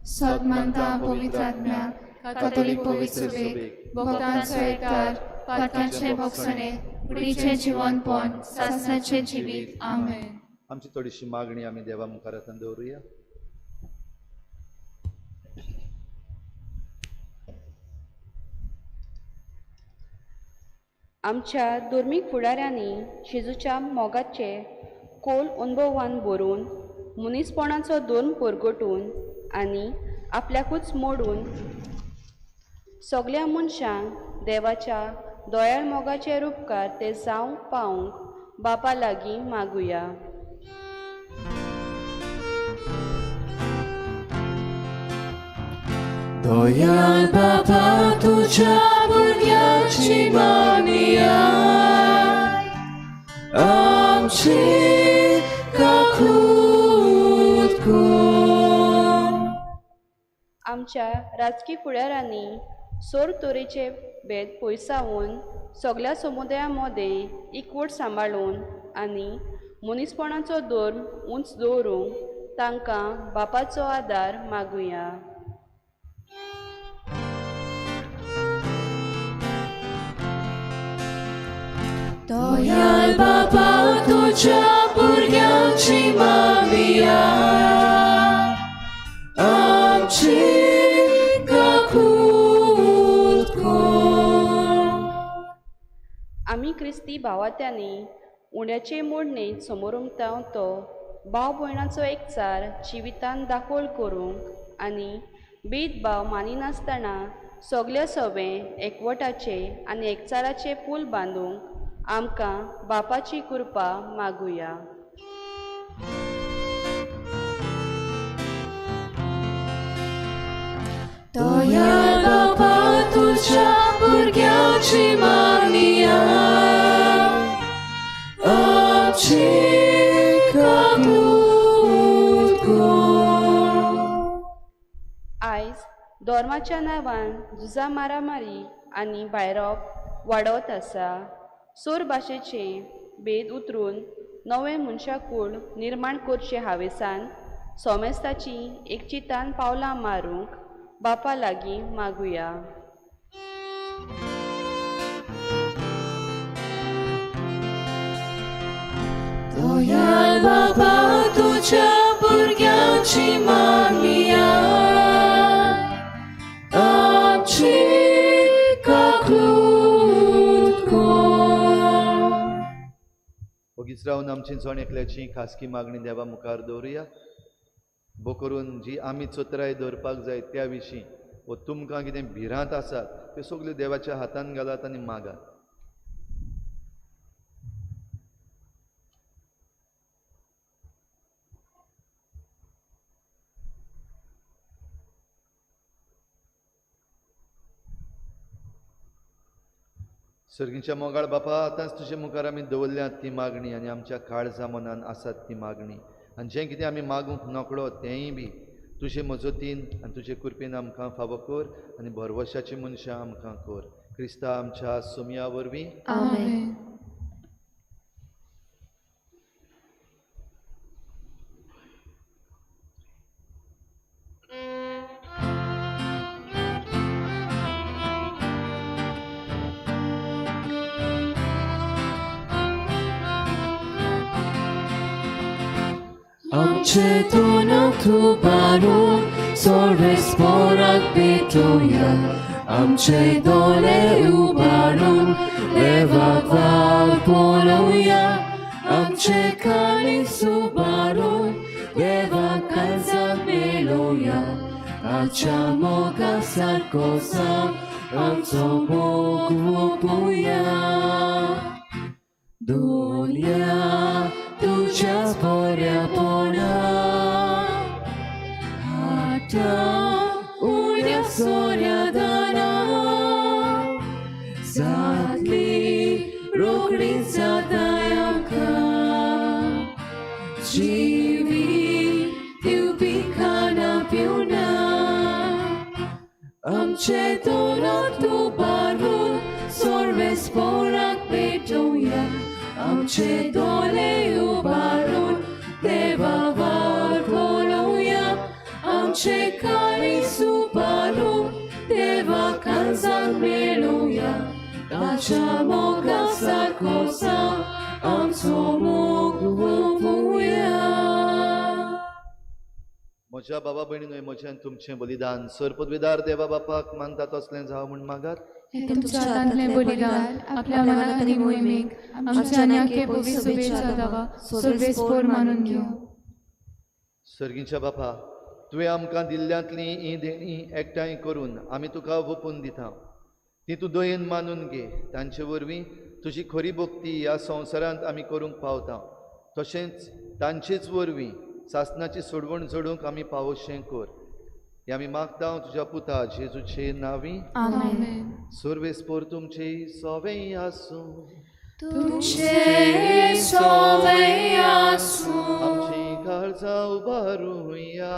सद्मानता पवित्र आत्म्या, कातोलीक पवित्र सभेक, भक्तांचो एकठार, पातकांचे भोगसणे, कुडीचें जिवनपण, सासणाचें जिवीत. आमेन. आमची थोडीशी मागणी आमी देवा मुखार आतां दवरुया. आमच्या धर्मीक फुडाऱ्यांनी जेजूच्या मोगाचे खोल अनुभवान भरून मनीसपणाचो धर्म परगटून आनी आपल्याकूच मोडून सगळ्या मनशांक देवाच्या दोयाळ मोगाचे उपकार ते जावंक पावंक बापा लागीं मागुया. दोयाळ बापा तुझ्या भुरग्याची मागणिया आमची काकूट कर. आमच्या राजकीय फुडाऱ्यांनी सोर तरेचे भेद पयसावून सगळ्या समुदाया मदें एकवट सांबाळून आनी मनीसपणाचो धर्म उंच दवरूंक तांकां बापाचो आदार मागुया. दोयाळ बापा तुझ्या भुरग्याची मागणिया आमची काकूट कर. आमी क्रिस्ती भावात्यांनी उण्याचे मोडणेंत समोरुंक तो भाव भयणाचो एकचार जिवितान दाखोळ करूंक आनी भेदभाव मानिनासतना सगळे सवें एकवटाचे आनी एकचाराचे पूल बांदूंक आमकां बापाची कृपा मागुया. दोयाळ बापा तुझ्या भुरग्याची मागणिया आमची काकूट कर. आयज धर्माच्या नांवान झुजा मारामारी आनी भायरोप वाडत आसा. सोर भाशेचे भेद उतरून नवे मनशाकूळ निर्माण करचे हावेसान सोमेस्ताची एकचितान पावलां मारूंक बापा लागीं मागुया. दोयाळ बापा तुझ्या भुरग्याची मागणिया आमची काकूट कर. ओगीच रावन आमची जण एकल्याची खासगी मागणी देवा मुखार दवरुया. बो करून जी आमी चोत्राय दवरपाक जाय त्या विशीं व तुमकां कितें भिरांत आसात त्यो सगल्यो देवाच्या हातान घालात आनी मागात. सर्गीच्या मोगाळ बापा, आतांच तुजे मुखार आमी दवरल्यात ती मागणी आनी आमच्या काळजा मनान आसात ती मागणी, आनी जें कितें आमी मागूंक नकळो तेंय बी तुजे मजतीन आनी तुजे कृपेन आमकां फावो कर आनी भरवशाची मनशां आमकां कर. क्रिस्ता आमच्या सुमया वरवीं. आमेन. आमचे तोंडाक तुपारून सर्वेस्पराक पेटोवया, आमचे दोळे उबारून देवाक वाव पळोवया, आमचे काळी सुबारून देवाक काळजाक मेळोवया. आमच्या मोगा सारको सांग आमचो मोग ओपुया. दुनिया तुझ्या बऱ्यापणा हाता उड्या सोऱ्या दाना जातली रोखडी जाताय आमकां. जिवी दिवपी खाना पिवना आमचे तोंडाक तुपारून सर्वेस्पराक पेटोवया, आमचे दोळे उबारून देवा वाट पळोवया, आमचे काळी सुबारून देवा काळजाक मेळोवया. ताच्या मोगा सारको सांग आमचो मोग ओपुया. म्हज्या बाबा भयणींनो, म्हजें तुमचें बलिदान सर पदवीदार देवा बापाक मानता तसलें जावं म्हूण मागात. हे तुमच्या हातांतलें बलिदान आपल्या मनात आनी मोहिमेक आमच्या नाके शुभेच्छा दावा सर्वेस्पोर मानून घेऊ. सर्गीच्या बापा, तुवें आमकां दिल्ल्यांतली ही देणी एकठांय करून आमी तुका ओपून दिता. ती तूं दयेन मानून घे. तांचे वरवीं तुजी खरी भक्ती ह्या संवसारांत आमी करूंक पावता. तशेंच तांचेच वरवीं सासणाची सोडवण जोडूंक आमी पावोशें कर. हे आमी मागता तुज्या पुता जेजूचे नांवी. आमेन. सर्वेस्पोर तुमचे सोवें आसूं. तुमचे सोवें आसूं. आमची काळजां उबारूया.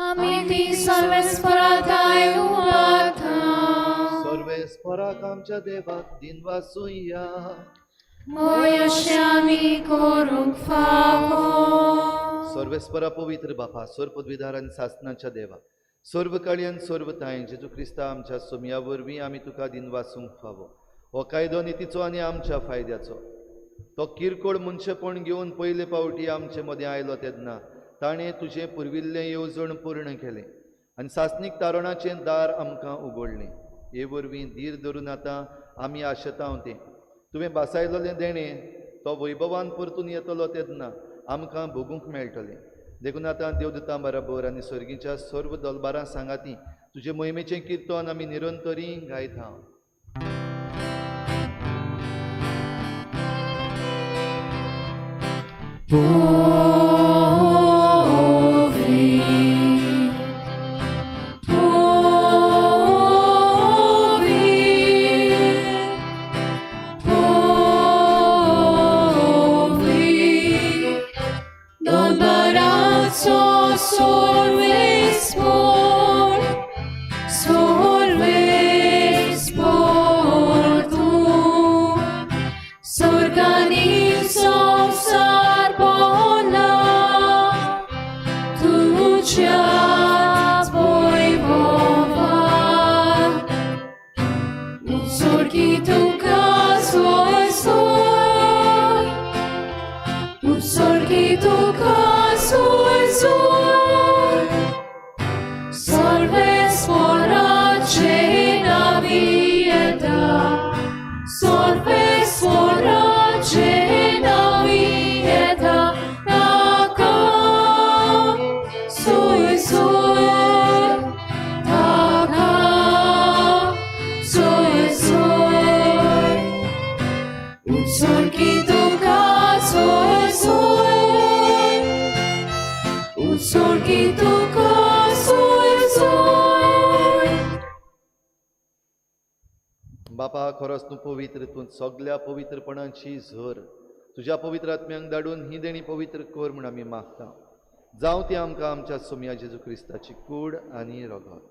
आमी ती सर्वेस्पराताय उबारता. सर्वेस्पराक आमच्या देवाक दिन वासूया. होय अशें आमी करूंक फावो. सर्वेस्परा पवित्र बापा, सर पदवीदार आनी सासणाच्या देवा, सर्व काळी आनी सर्व ताय जेजू क्रिस्ता आमच्या सोमया वरवीं आमी तुका दिन वासूंक फावो. हो कायदो नितीचो आनी आमच्या फायद्याचो. तो किरकोळ मनशेपण घेवन पयले फावटी आमचे मदें आयलो तेन्ना ताणें तुजें पुर्विल्लें येवजण पूर्ण केलें आनी सासणीक तारणाचें दार आमकां उगडलें. हे वरवीं धीर धरून आतां आमी आशेतांव तें तुवें बासायलोलें देणें तो वैभवान परतून येतलो तेन्ना आमकां भोगूंक मेळटलें. देखून आतां देवदूतां बरोबर आनी सर्गीच्या सर्व दलबारां सांगाती तुजे मोहिमेचें किर्तन आमी निरंतरी गायता. Sorgani संसार बापा खरोच तूं पवित्र, तूं सगळ्या पवित्रपणाची झर तुज्या पवित्र आत्म्यांक धाडून ही देणी पवित्र कर म्हूण आमी मागता. जावं ती आमकां आमच्या सोमया जेजू क्रिस्ताची कूड आनी रगत.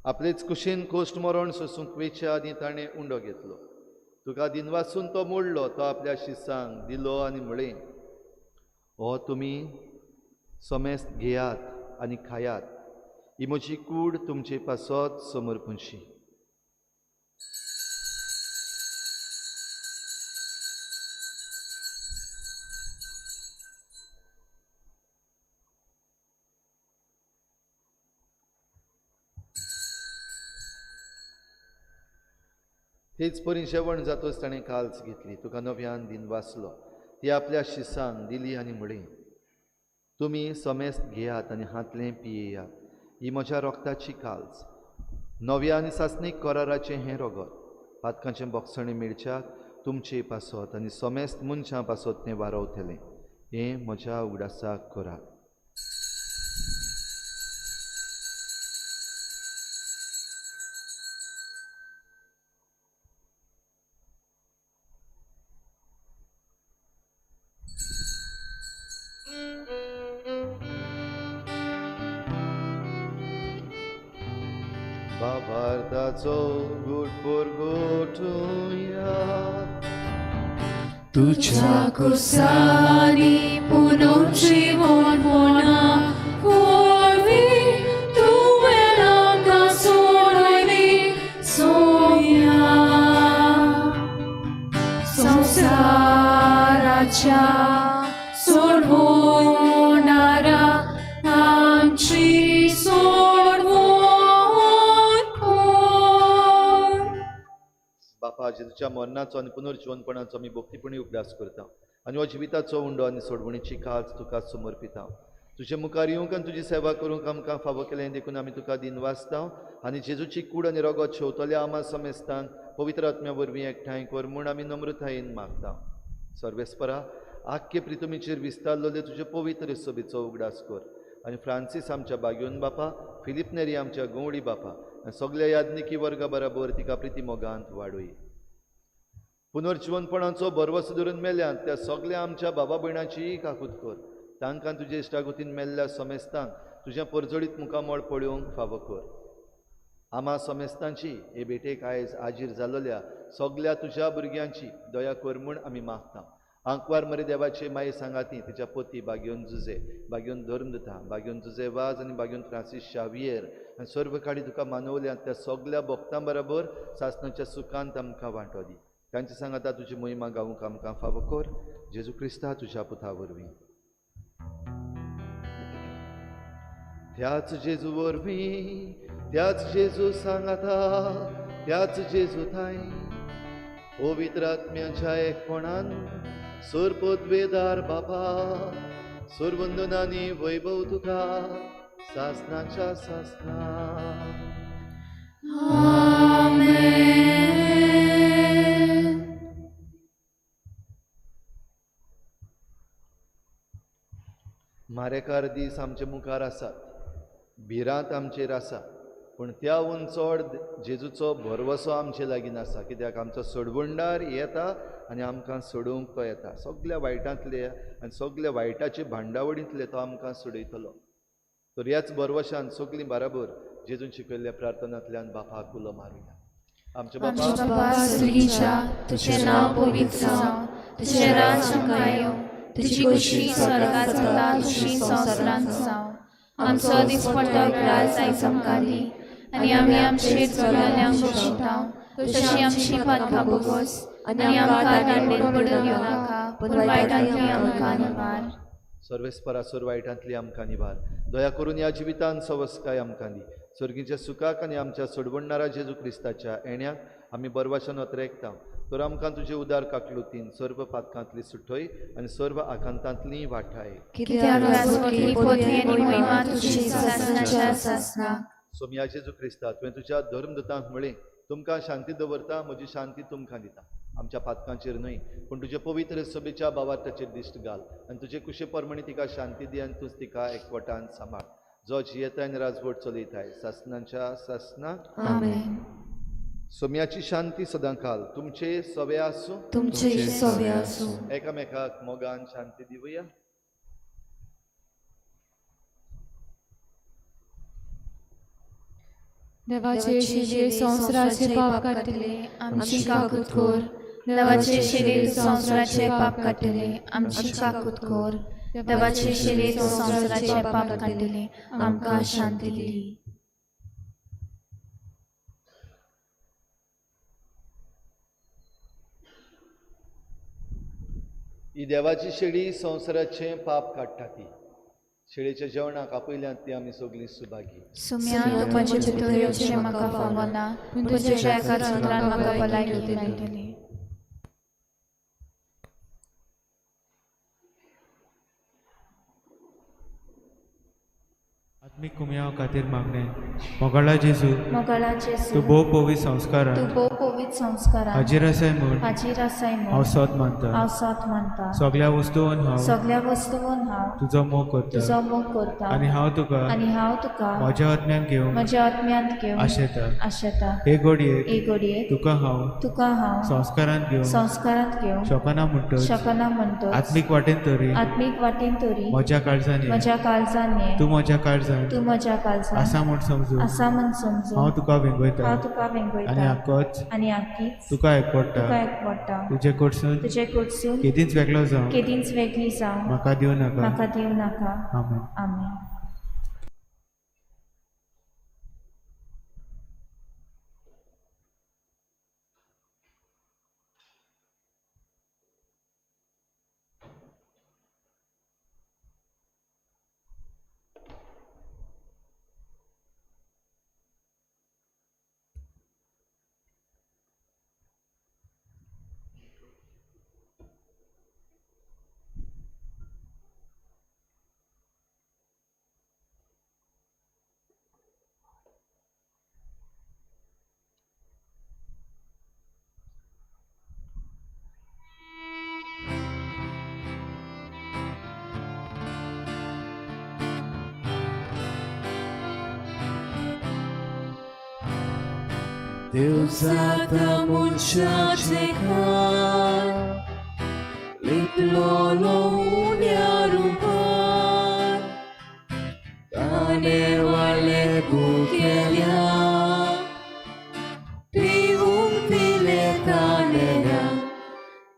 आपलेच कुशीन कोश्ट मरण सोसूंक वेच्या आनी ताणें उंडो घेतलो. तुका दिनवासून तो मोडलो, तो आपल्या शिसांक दिलो आनी म्हळें, हो तुमी समेस्त घेयात आनी खायात, ही म्हजी कूड तुमचे पासत समर्पणशी. तेच परी जेवण जातोच ताणें काल्स घेतली. तुका नव्यान दिन वाचलो, ती आपल्या शिसांक दिली आनी म्हळें, तुमी समेस्त घेयात आनी हातलें पियेयात, ही म्हज्या रोगताची काल्स, नव्या आनी सासणीक कराराचें हें रगत, पातकांचें बोगसणें मेळच्याक तुमचे पासत आनी समेस्त मनशां पासत तें वारवतलें. हें म्हज्या उगडासाक करात. बाबार्दाचो घुटभर घोटुया. तुझ्या कुर्सानी पुनर्जीवन होना होवी, तुवें आमकां सोडली सोम्या. संसाराच्या सोडवणारा आमची बापा जेजूच्या मरणाचो आनी पुनर्जीवनपणाचो आमी भक्तीपणी उगडास करता आनी हो जिविताचो उंडो आनी सोडवणीची काल्स तुका समर्पिता. तुजे मुखार येवंक आनी तुजी सेवा करूंक आमकां फावो केलें देखून आमी तुका दिन वाचता आनी जेजूची कूड आनी रगत शेवतल्या आमा समेस्तांक पवित्र आत्म्या वरवीं एकठांय कर म्हूण आमी नम्रतायेन मागता. सर्वेस्परा आख्खे प्रितुमीचेर विस्तारलोले तुजे पवित्र सभेचो उगडास कर आनी फ्रांसीस आमच्या बागेवन बापा, फिलीप नेरी आमच्या गवळी बापा आनी सगळ्या याज्ञिकी वर्गा बराबर तिका प्रिती मोगांत वाडोय. पुनर्जीवनपणाचो बरवस धरून मेल्यांत त्या सगळ्या आमच्या बाबा भयणाची काकूत कर. तांकां तुजे इश्टागुतीन मेल्ल्या समेस्तांक तुज्या परजळीत मुखामळ पळोवंक फावो कर. आमा समेस्तांची हे भेटेक आयज हाजीर जाल्ल्या सगळ्या तुज्या भुरग्यांची दया कर म्हूण आमी मागता. आंकवार मरे देवाचे माये सांगाती तिच्या पोती बागेवन जुजे, बागेवन धर्मदता, बागेवन जुजे वाज आनी बागेवन फ्रांसीस शावियर आनी सर्व काडी तुका मानवल्यांत त्या सगळ्या भक्तां बरोबर सासणाच्या सुखांत आमकां वांटो दी. तांचे सांगाता तुजी मोहिमा गावूंक आमकां फावो कर. जेजू क्रिस्ता तुज्या पुता वरवीं. त्याच जेजू वरवीं, त्याच जेजू सांगाता, त्याच जेजू थाय पवित्र आत्म्याच्या एकपणान सोरपदवेदार बापा, सोरवंदनांनी वैभव तुका सासणाच्या सासणा. आमेन. मारेकार दीस आमचे मुखार आसात, भिरांत आमचेर आसा, पूण त्याहून चड जेजूचो भरवसो आमचे लागीं आसा. कित्याक आमचो सोडवणदार येता आनी आमकां सोडूंक तो येता. सगळ्या वायटांतले आनी सगळ्या वायटाचे भांडावळींतले तो आमकां सोडयतलो. तर ह्याच भरवशान सगळीं बराबर जेजून शिकयल्ल्या प्रार्थनांतल्यान बापाक उलो मारुया. आमचे आमच्या बापा, बाबा स्वर्गीच्या, तुझें नांव पवित्र जावं, तुजें राज्य आमकां येवं, तुजी कुशी स्वर्गांत जाता तशी संवसारांत जावं. आमचो दिसपट्टो आज आयज आमकां दी आनी आमी आमचेर चुकलेल्यांक बक्षिता तशी आमची पातकां बोगोस आनी आमकां दांडेर पडून घेवं नाका, पूण वायटांतली आमकां निवार. सर्वेस्परा सोर वायटांतली आमकां निवार. दया करून ह्या जिवितान सवस्काय आमकां दी. सर्गीच्या सुखाक आनी आमच्या सोडवणणारा जेजू क्रिस्ताच्या येण्याक आमी बरवाशान अत्रेकता. तर आमकां तुजे उदार काकलुतीन सर्व पातकांतली सुटय आनी सर्व आकांतांतली वाटाय. कित्याक राजवटी पोतवी आनी महिमा तुजी सासणाच्या सासणा. सोमया जेजू क्रिस्ता, तुवें तुज्या धर्मदूतांक म्हळें, तुमकां शांती दवरता, म्हजी शांती तुमकां दिता. आमच्या पातकांचेर न्हय पूण तुजे पवित्र सभेच्या भावार्थाचेर दिश्ट घाल आनी तुजे कुशे परमणी तिका शांती दी आनी तूंच तिका एकवटान सांबाळ जो जियेताय राजवट चलयताय सासनांच्या सासना आमेन. सोम्याची शांती सदां घाल तुमचे सवे आसूं तुमचे सवे आसूं. एकामेकाक मोगान शांती दिवया. देवाचे शिरे संवसाराचे पाप काढले आमची काकूत कोर. देवाचे शिरे संवसाराचे पाप काढले आमची काकूत कोर. देवाचे शिरे संवसाराचे पाप काढले आमकां शांती दी. ही देवाची शेळी संवसाराचे पाप काडटा ती शेळीच्या जेवणाक आपयल्यांत ती आमी सगळीं सुभागी. सुम्या तूं पंच भितर म्हाका फावना पूण तुज्या एका चंद्रान म्हाका भलायकी मेळटली. आत्मिक कुमयाव खातीर मागणे मोगाळा जेजू मोगाळा तूं जेजू भोव पवित्र संस्कारान तूं भोव पवित्र संस्कारान हाजीर आसाय म्हूण हाजीर आसाय हांव म्हूण सोत मानता. हांव साथ मानता. सगळ्या वस्तूंन हांव सगळ्या वस्तूंन हांव तुजो मोग करता तुजो मोग करता आनी हांव तुका आनी हांव तुका म्हज्या आत्म्यान घेवन म्हज्या आत्म्यांत घेवन आशेता. आशेता. हे घडयेक हे घडयेक तुका हांव संस्कारान घेवन संस्कारांत घेवन शोकना म्हणटच शकना म्हणटोच आत्मीक वाटेन तरी आत्मीक वाटेन तरी म्हज्या काळजान ये. म्हज्या काळजान ये. तूं म्हज्या काळजान तूं म्हज्या काळजान आसा म्हूण समजू आसा म्हूण समजून हांव तुका वेंगयता हांव तुका आनी वेंगयता आक्कोच आनी आख्खीच तुका एकवडटा. तुका एकवडटा. तुजे कडसून तुजे कडसून केदींच वेगळो जावं केदींच वेगळी जावं म्हाका दिवं नाका. म्हाका दिवं नाका. आमेन. आमेन. Deus ata munchache khan litlolo unyarupan tane wale bukelia piung pile tanena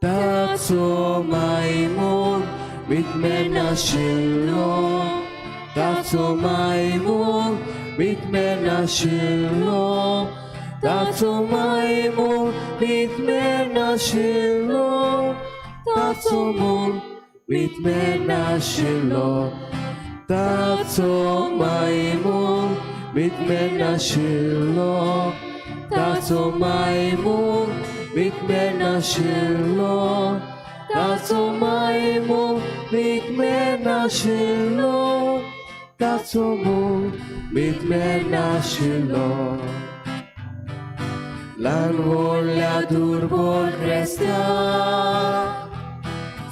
tatso maimon mitmena shilo tatso maimon mitmena shilo Tatso maimon mitmena shilo Tatso mon mitmena shilo Tatso maimon mitmena shilo Tatso maimon mitmena shilo Tatso maimon mitmena shilo Tatso mon mitmena shilo Lan volia durbol cresta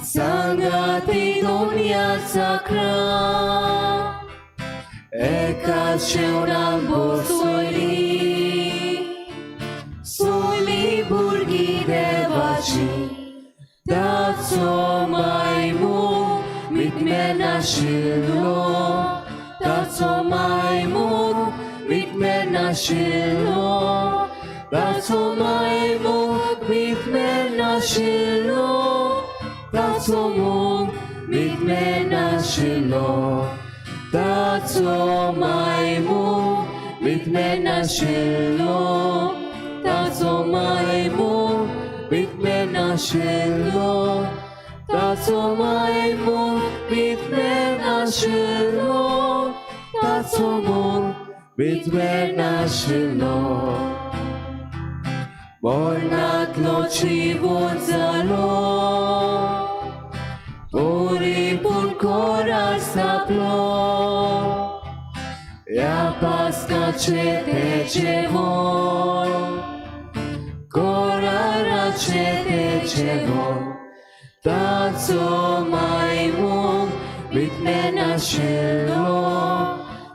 Sangati donia sacra Eka sheunan bosoli Soli burgi devaci Tatso maimu mitmena shilo Tatso maimu mitmena shilo Tatso maimu mitmena shilo Tatso mon mitmena shilo Tatso maimu mitmena shilo Tatso maimu mitmena shilo Tatso maimu mitmena shilo Tatso mon mitmena shilo Mornat ločivo zalo Puri pun kora saplo Ja paska čete čevo Kora račete देवो ताचो मायमोग विटमेन आशिल्लो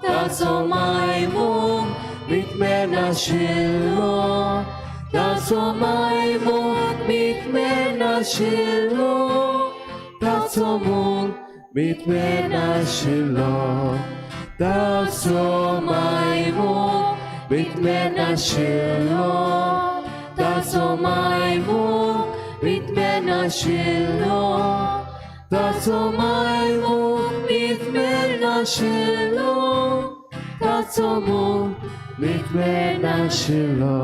ताचो मायमोग विटमेन आशिल्लो ताचो मायमोग विटमेन आशिल्लो ताचो मोग विटमेन आशिल्लो ताचो मायमोग विटमेन आशिल्लो ताचो मायमोग विटमेन आशिल्लो ताचो मायमोग विटमेन आशिल्लो ताचो मोग विटमेन आशिल्लो.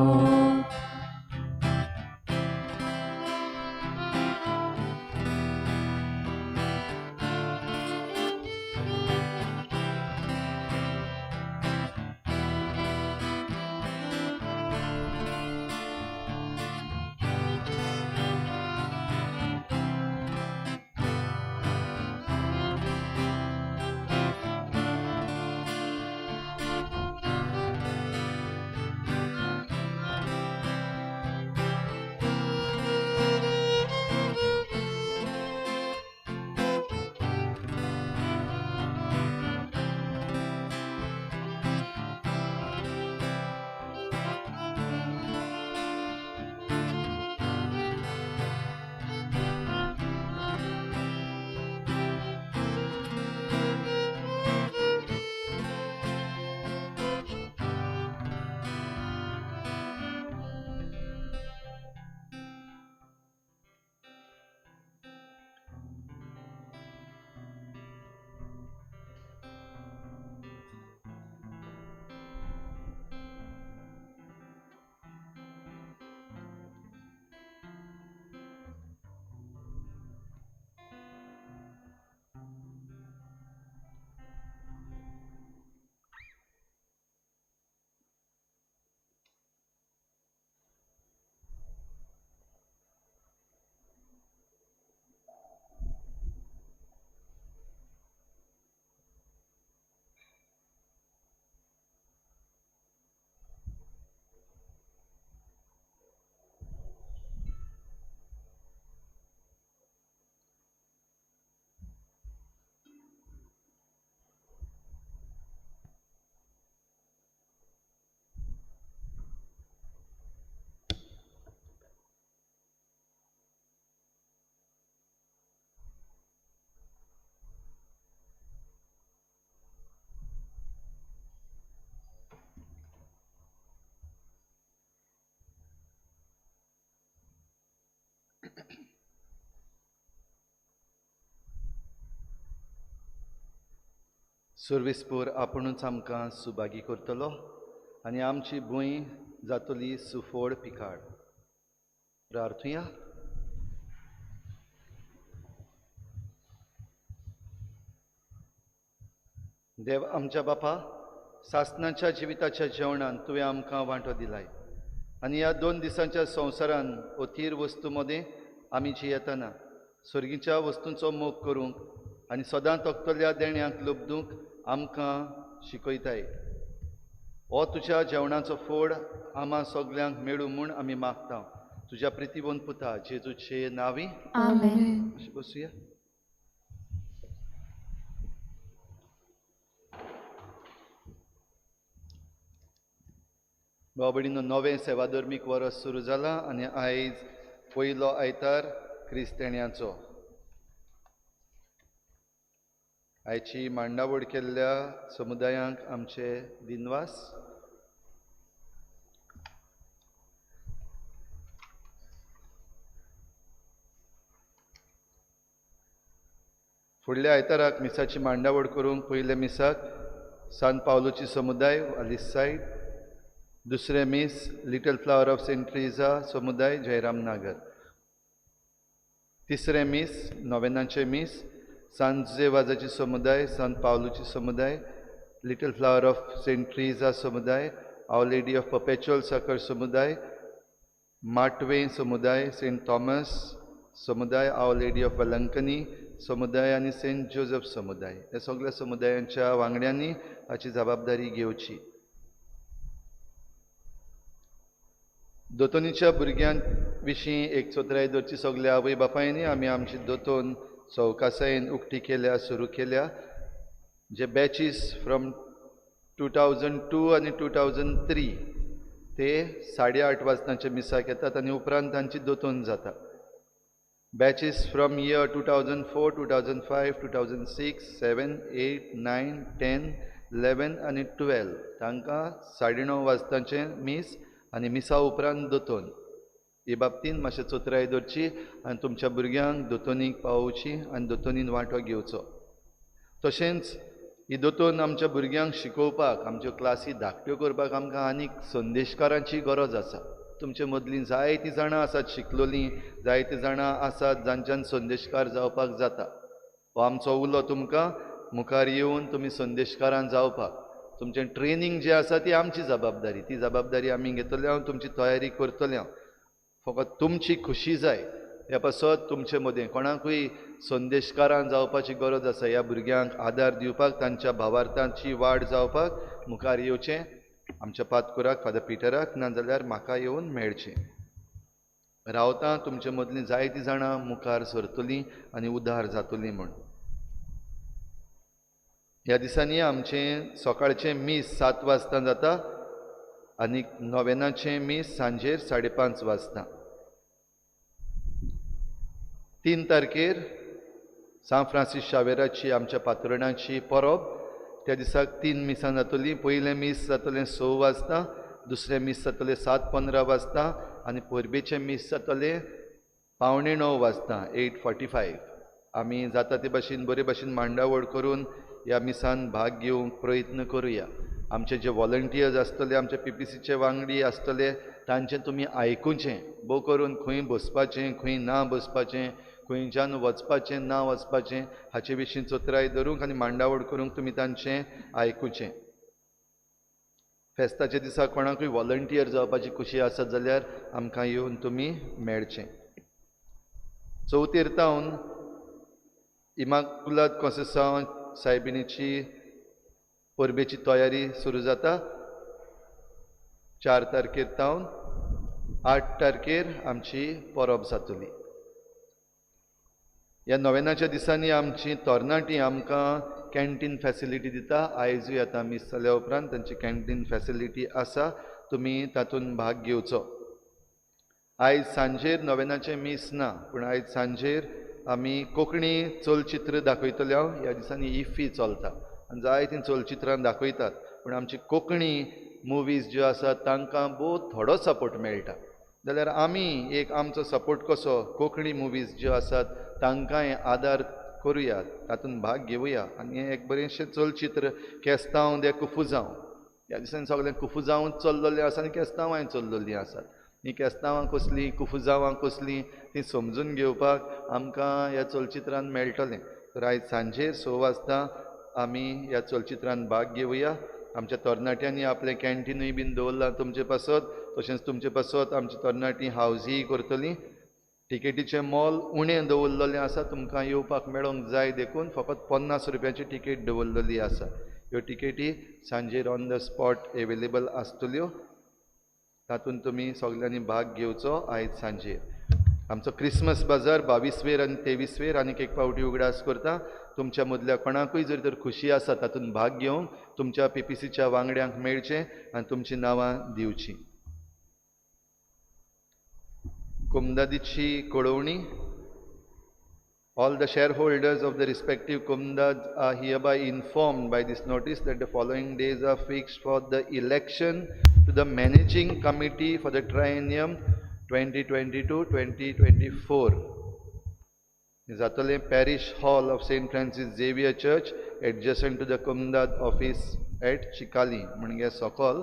सर्वेस्पर आपुणूच आमकां सुभागी करतलो आनी आमची भूंय जातली सुफोड पिकाड. प्रार्थुया. देव आमच्या बापा, सासणाच्या जिविताच्या जेवणान तुवें आमकां वांटो दिलाय आनी ह्या 2 दिसांच्या संवसारान अथीर वस्तू मदें आमी जियेतना सर्गीच्या वस्तूंचो मोग करूंक आनी सदां तोखतल्या देण्यांक लबदूंक आमकां शिकयताय. हो तुज्या जेवणाचो फोड आम्हा सगल्यांक मेळूं म्हूण आमी मागता. तुज्या प्रितीवंत पुता जेजूचे नांवी आमेन. बसूया. भाव भयणीनो, नवें सेवाधर्मीक वर्स सुरू जालां आनी आयज पयलो आयतार क्रिस्ताण्याचो. आयची मांडावळ केल्ल्या समुदायांक आमचे दिनवास. फुडल्या आयताराक मिसाची मांडावळ करूंक पयले मिसाक सान पावलोची समुदाय वालीस सायड, दुसरे मीस little flower of saint Teresa समुदाय जयराम नागर, तिसरे मीस नोवेनाचे मीस सांत जेवाजाची समुदाय सांत पावलोची समुदाय, little flower of saint Teresa समुदाय, आवर लेडी ऑफ परपेच्युअल सकर समुदाय, माटवे समुदाय, सेंट थॉमस समुदाय, आवर लेडी ऑफ वलंकनी समुदाय आनी सेंट जोसेफ समुदाय. ह्या सगळ्या समुदायांच्या वांगड्यांनी हाची जबाबदारी घेवची. दोतोनीच्या भुरग्यांक विशीं एक चोत्रायदोरची सगल्या आवय बापायनी आमी आमची दोतोन सवकासायेन उक्ती केल्या सुरू केल्या जे बॅचीस फ्रॉम 2002 आनी 2003 ते 8:30 वाजतांचे मिसाक येतात आनी उपरांत तांची दोतोन जाता. बॅचीस फ्रॉम इयर 2004, 2005, 2006, 7, 8, 9, 10, 11 आनी 12 तांकां 9:30 वाजतांचे मीस आनी मिसा उपरांत दोतोन. हे बाबतींत मातशें चोत्राय दवरची आनी तुमच्या भुरग्यांक दोतोनीक पावोवची आनी दोतोनीन वांटो घेवचो. तशेंच ही दोतोन आमच्या भुरग्यांक शिकोवपाक, आमच्यो क्लासी धाकट्यो करपाक आमकां आनीक संदेशकारांची गरज आसा. तुमचे मदलीं जायतीं जाणां आसात शिकलोलीं, जायतीं जाणां आसात जांच्यान संदेशकार जावपाक जाता. हो आमचो उलो तुमकां मुखार येवन तुमी संदेशकारां जावपाक. तुमचें ट्रेनींग जें आसा ती आमची जबाबदारी, ती जबाबदारी आमी घेतले हांव तुमची तयारी करतले हांव. फकत तुमची खुशी जाय ह्या पासत तुमचे मदें कोणाकूय संदेशकारां जावपाची गरज आसा. ह्या भुरग्यांक आदार दिवपाक, तांच्या भावार्थांची वाड जावपाक मुखार येवचें. आमच्या पातकुराक फादर पिटराक नाजाल्यार म्हाका येवन मेळचें. रावतां तुमचे मदलीं जायतीं जाणां मुखार सरतलीं आनी उदार जातलीं म्हूण. ह्या दिसांनी आमचें सकाळचें मीस 7 वाजता जाता आनी नोवेनाचें मीस सांजेर 5:30 वाजता. 3 तारखेर सान फ्रांसीस शावेराची आमच्या पातुरणाची परब. त्या दिसाक 3 मिसां जातलीं. पयलें मीस जातलें 6 वाजता, दुसरें मीस जातलें 7:15 वाजता आनी परबेचें मीस जातलें 8:45 वाजता 8:45. आमी जाता ते भाशेन बरे भाशेन मांडावळ करून ह्या मिसान भाग घेवंक प्रयत्न करुया. आमचे जे वॉलंटियर्स आसतले, आमचे PPCचे वांगडी आसतले, तांचें तुमी आयकुचें. भोव करून खंय बसपाचें, खंय ना बसपाचें, खंयच्यान वचपाचें ना वचपाचें हाचे विशीं चोत्राय धरूंक आनी मांडावळ करूंक तुमी तांचें आयकुचें. फेस्ताच्या दिसा कोणाकूय वॉलंटियर जावपाची खुशी आसत जाल्यार आमकां येवन तुमी मेळचें. चवथीर्तावन इमाकुलाद कॉन्सेसांव सायबिणीची परबेची तयारी सुरू जाता. 4 तारखेर तावन 8 तारखेर आमची परब जातली. ह्या नोवेनाच्या दिसांनी आमची तरणाटीं आमकां कॅन्टीन फॅसिलिटी दिता. आयजूय आतां मीस जाल्या उपरांत तांची कॅन्टीन फॅसिलिटी आसा. तुमी तातूंत भाग घेवचो. आयज सांजेर नोवेनाचें मीस ना, पूण आयज सांजेर आमी कोंकणी चलचित्र दाखयतले. हांव ह्या दिसांनी इफ्फी चलता आनी जायतीं चलचित्रां दाखयतात, पूण आमची कोंकणी मुवीज ज्यो आसात तांकां भोव थोडो सपोर्ट मेळटा. जाल्यार आमी एक आमचो सपोर्ट कसो कोंकणी मुवीज ज्यो आसात तांकांय आदार करुया, तातूंत भाग घेवया आनी हें एक बरेंशें चलचित्र केस्तांव दे कुफुजांव. ह्या दिसांनी सगळें कुफुजांवूच चल्लोलें आसा आनी केस्तांवांय चल्लोलीं आसात. ही केस्तांवां कसलीं, कुफुजांवां कसलीं तीं समजून घेवपाक आमकां ह्या चलचित्रांत मेळटलें. तर आयज सांजेर 6 वाजता आमी ह्या चलचित्रांत भाग घेवया. आमच्या तरणाट्यांनी आपलें कॅन्टीनूय बीन दवरलां तुमचे पासत. तशेंच तुमचे पासत आमची तरणाटीं हावजीय करतलीं. तिकेटीचें मोल उणें दवरलेलें आसा. तुमकां येवपाक मेळोंक जाय देखून फकत 50 रुपयाची तिकेट दवरलेली आसा. ह्यो तिकेटी सांजेर ऑन द स्पॉट एवेलेबल आसतल्यो. तातूंत तुमी सगल्यांनी भाग घेवचो आयज सांजेर. आमचो क्रिसमस बाजार 22वेर आनी 23वेर आनीक एक फावटी उगडास करता. तुमच्या मदल्या कोणाकूय जर तर खुशी आसा तातूंत भाग घेवंक तुमच्या PPCच्या वांगड्यांक मेळचें आनी तुमचीं नांवां दिवचीं. कुमदादीची कळवणी. All the shareholders of the respective Kumdads are hereby informed by this notice that the following days are fixed for the election to the Managing Committee for the triennium 2022-2024. Zatole Parish Hall of St. Francis Xavier Church adjacent to the Kumdad office at Chikali. म्हणजे सकल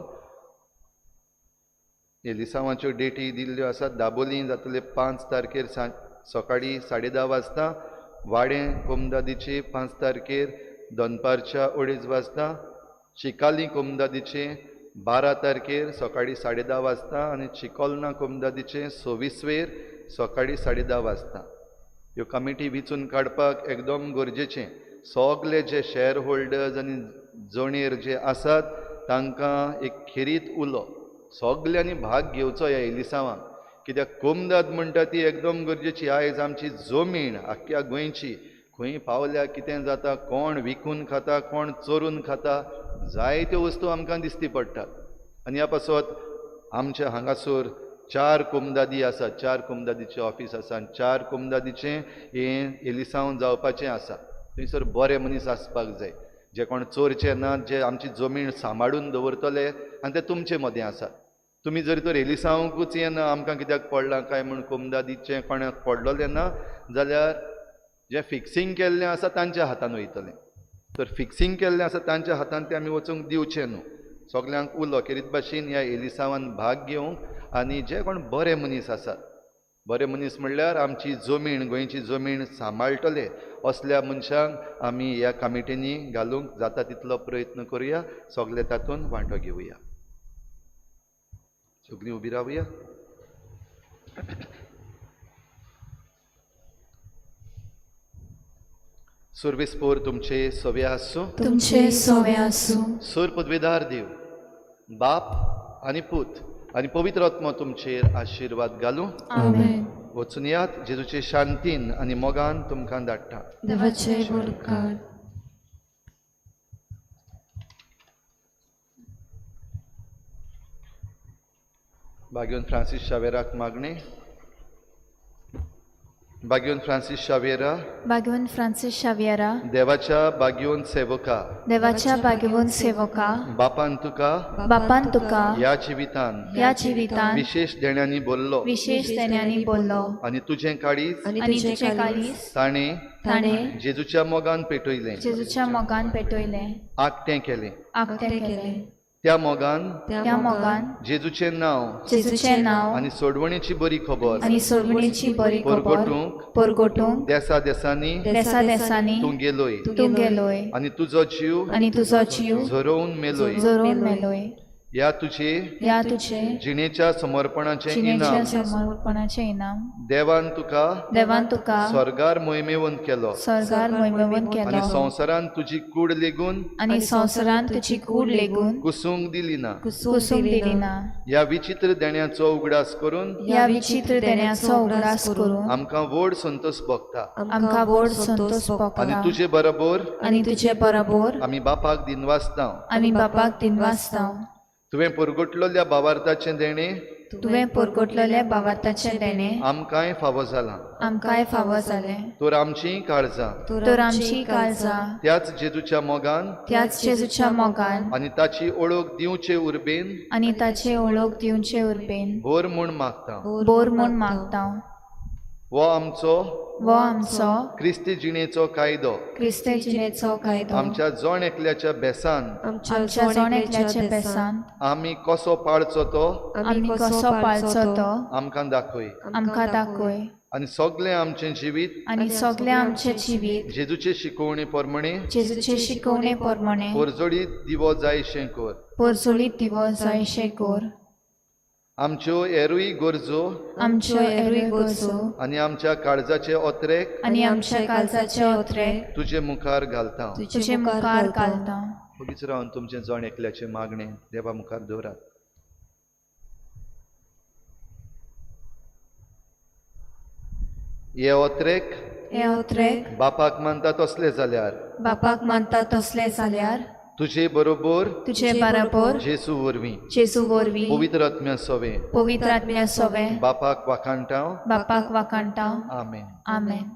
हे लिसांवाच्यो डेटी दिल्ल्यो आसात. दाबोलीं जातले 5 तारखेर सकाळी 10:30 वाजता. वाडें कुमदादीचे 5 तारखेर दनपारच्या 2:30 वाजता. चिकाली कुमदादीचे 12 तारखेर सकाळी 10:30 वाजता आनी चिकोलना कुमदादीचे 26वेर सकाळी 10:30 वाजता. ह्यो कमिटी वेंचून काडपाक एकदम गरजेचें. सगळे जे शेअर होल्डर्स आनी जोणेर जे आसात तांकां एक खेरीत उलो सगल्यांनी भाग घेवचो ह्या इलिसांवांक. कित्याक कोमदाद म्हणटा ती एकदम गरजेची. आयज आमची जमीन आख्ख्या गोंयची खंय पावल्या कितें जाता, कोण विकून खाता, कोण चोरून खाता, जायत्यो वस्तू आमकां दिश्टी पडटात. आनी ह्या पासत आमच्या हांगासर 4 कोमदादी आसात, 4 कोमदादीचें ऑफिस आसा आनी 4 कोमदादीचें हें एलिसांव जावपाचें आसा. थंयसर बरे मनीस आसपाक जाय, जे कोण चोरचे नात, जे आमची जमीन सांबाळून दवरतले, आनी ते तुमचे मदें आसात. तुमी जरी तर एलिसांवकूच येना आमकां कित्याक पडलां काय म्हूण कोमदादीचें कोणाक पडलोलें ना जाल्यार जें फिक्सींग केल्लें आसा तांच्या हातान वयतलें. तर फिक्सींग केल्लें आसा तांच्या हातान तें आमी वचूंक दिवचें न्हू. सगल्यांक उलो खेरीत भाशेन ह्या एलिसांवान भाग घेवंक आनी जे कोण बरे मनीस आसात, बरे मनीस म्हणल्यार आमची जमीन, गोंयची जमीन सांबाळटले असल्या मनशांक आमी ह्या कमिटीनी घालूंक जाता तितलो प्रयत्न करुया. सगळे तातूंत वांटो घेवया. सगळीं उबी रावया. सुरवेस्पोर तुमचे सवे आसूं. तुमचे सोवे आसूं. सूर पदवेदार देव, बाप आनी पूत आनी पवित्र आत्मा तुमचेर आशिर्वाद घालूं. आमेन. वचून यात. जेजूचे शांतीन आनी मोगान तुमकां धाडटा. देवाचे बरकार. भाग्यवन फ्रांसीस शावेराक मागणे. भाग्यवन फ्रांसीस शावेरा, भाग्यवन फ्रांसीस शावियरा, देवाच्या भाग्यवन सेवका, देवाच्या भाग्यवन सेवका, बापान तुका बापान तुका ह्या जिवितान ह्या जिवितान विशेष देण्यांनी बोल्लो विशेष देण्यांनी बोल्लो आनी तुजें काळीज आनी तुजें काळीज ताणें ताणें जेजूच्या मोगान पेटयलें, जेजूच्या मोगान पेटयलें, आकटें केलें. आकटें केलें. त्या मोगान त्या मोगान जेजूचें नांव जेजूचें नांव आनी सोडवणेची बरी खबर आनी सोडवणेची बरी खबर परगटूंक परगटूंक देसा देसांनी देसा देसांनी तूं गेलोय तूं गेलोय आनी तुजो जीव आनी तुजो जीव झरोवन मेलोय. जोरून मेलोय. ह्या तुजे ह्या तुजे जिणेच्या समर्पणाचें जिणेच्या इनाम समर्पणाचें इनाम देवान तुका देवान तुका स्वर्गार मोहिमेवंत केलो स्वर्गार मोहिमेवंत आनी केलो संवसारान तुजी कूड लेगून आनी संवसारान तुजी कूड लेगून कुसूंक दिली ना. कुसूंक दिली ना. ह्या विचित्र देण्याचो उगडास करून ह्या विचित्र देण्याचो उगडास करून आमकां व्हड संतोष भोगता आमकां व्हड संतोष आनी भोगता. तुजे बरोबर आनी तुजे बरोबर आमी बापाक दिनवासता. आमी बापाक दिनवासता. तुवें परगटलेल्या भावार्थाचें देणें तुवें परगटलेले भावार्थाचें देणें आमकांय फावो जालां. आमकांय फावो जालें. तर आमचीं काळजां तर आमची काळजां त्याच जेजूच्या मोगान त्याच जेजूच्या मोगान आनी ताची ओळख दिवचे उर्बेन आनी ताचे ओळख दिवचे उर्बेन बोर म्हूण मागता. बोर म्हूण मागता. हो आमचो वो आमचो क्रिस्ती जिणेचो कायदो क्रिस्ते जिणेचो कायदो आमच्या जण एकल्याच्या बेसान आमच्या जोण एकल्याचे बेसान आमी कसो पाळचो तो आमी कसो पाळचो तो आमकां दाखय. आमकां दाखय. आनी सगळें आमचें जिवीत आनी सगळें आमचें जिवीत जेजूचे शिकोवणे प्रमाणे जेजूचे शिकवणे प्रमाणे परजोडीत दिवो जायशें कर. परजोळीत दिवो जायशें कर. आमच्यो एरूय गरजो आमच्यो एरूय गरजो आनी आमच्या काळजाचे ओत्रेक आनी आमच्या काळजाचे ओत्रेक तुजे मुखार घालता. तुजे मुखार घालता. मगीच रावन तुमचें जण एकल्याचें मागणें देवा मुखार दवरात. हे ओत्रेक हे ओत्रेक बापाक मानता तसले जाल्यार बापाक मानता तसले जाल्यार तुजे बरोबर तुजे बरोबर जेसू वरवीं जेजू वरवीं पवित्र आत्म्या सोवे पवित्र आत्म्या सोवे बापाक वाखाणटाव. बापाक वाखाणटा. आमेन. आमेन.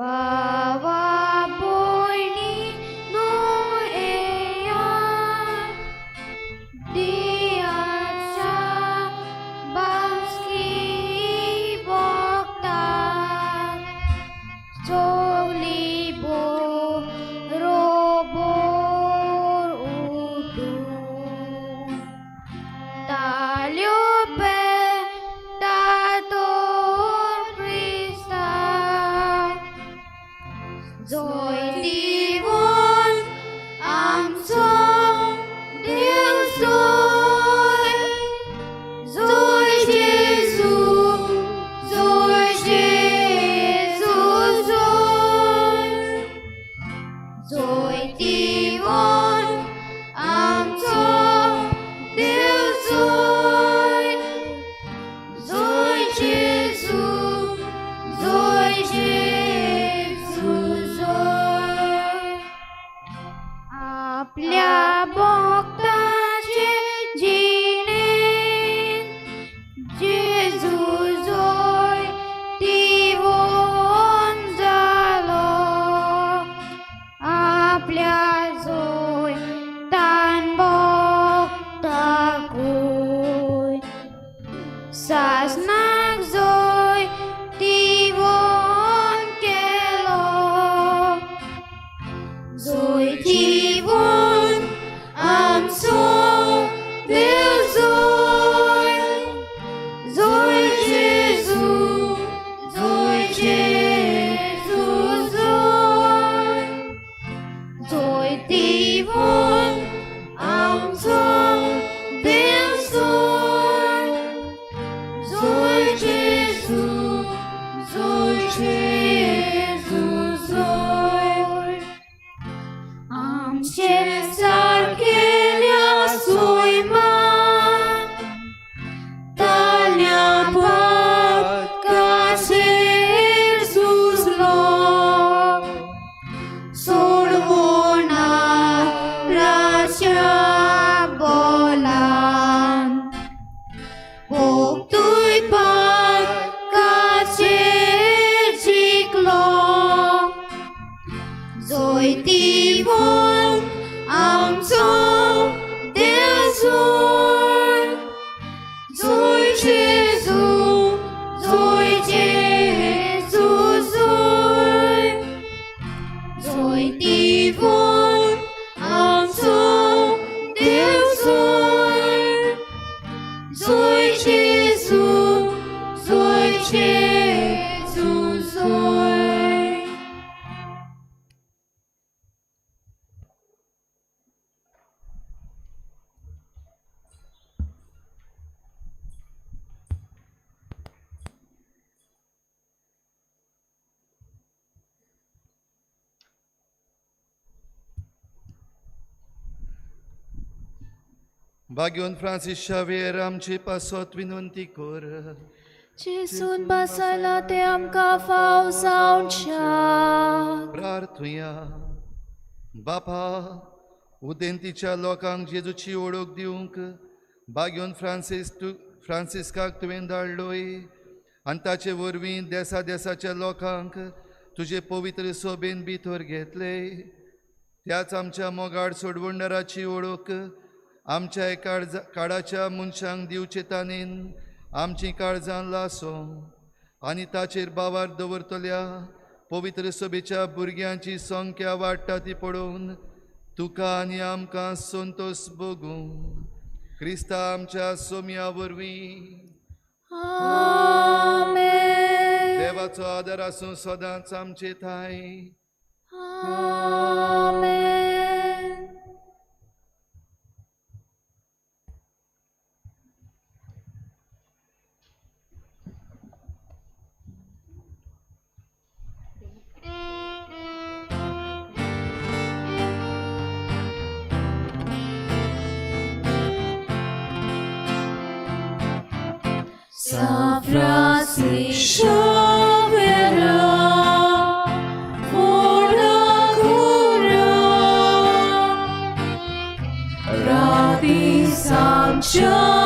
Bawa boini no eyan diacha baski boktan Solibo robor udu Taliope dator Krista Rồi divon am song điều rồi Rồi Giêsu rồi Giêsu rồi Rồi divon am song điều rồi Rồi Giêsu rồi Giêsu rồi आपल्या भक्ताचे जिणेंत जेजू जोय दिवोन जालो आपल्या जोय तान भक्ताकूय सासनाक जोय दिवोन केलो Rồi divon am song Deus rồi Rồi Giêsu rồi Giêsu rồi Rồi divon am song Deus rồi Rồi Giêsu rồi Giêsu rồi Amche sarkelia suiman Talia pat kaser suslo Sorvona racia bolan Poktui pat kaser ciklo Rồi divon am song Deus rồi Rồi Giêsu rồi Giêsu rồi Rồi divon am song Deus rồi Rồi Giêsu rồi Giêsu rồi Bagion Francis Xavier आमची पासत विनंती कर Jesun basala te amka fausauncha प्रार्थुया बापा उदेंतीच्या लोकांक जेजूची ओळख दिवंक बागियोन फ्रांसिस्काक तुवें धाडलोय आनी ताचे वरवीं देसा देसाच्या लोकांक तुजे पवित्र सोबेन भितर घेतले त्याच आमच्या मोगाड सोडवणदाराची ओळख आमच्या काळाच्या मनशांक दिवचे ताणेन आमची काळजां लासो आनी ताचेर बावार दवरतल्या पवित्र सभेच्या भुरग्यांची संख्या वाडटा ती पळोवन तुका आनी आमकां संतोष भोगूं क्रिस्ता आमच्या सोम्या वरवीं Amen देवाचो आदर आसूं सदांच आमचे थाय Amen San Francisco verá una cura, Rabbi Sancho.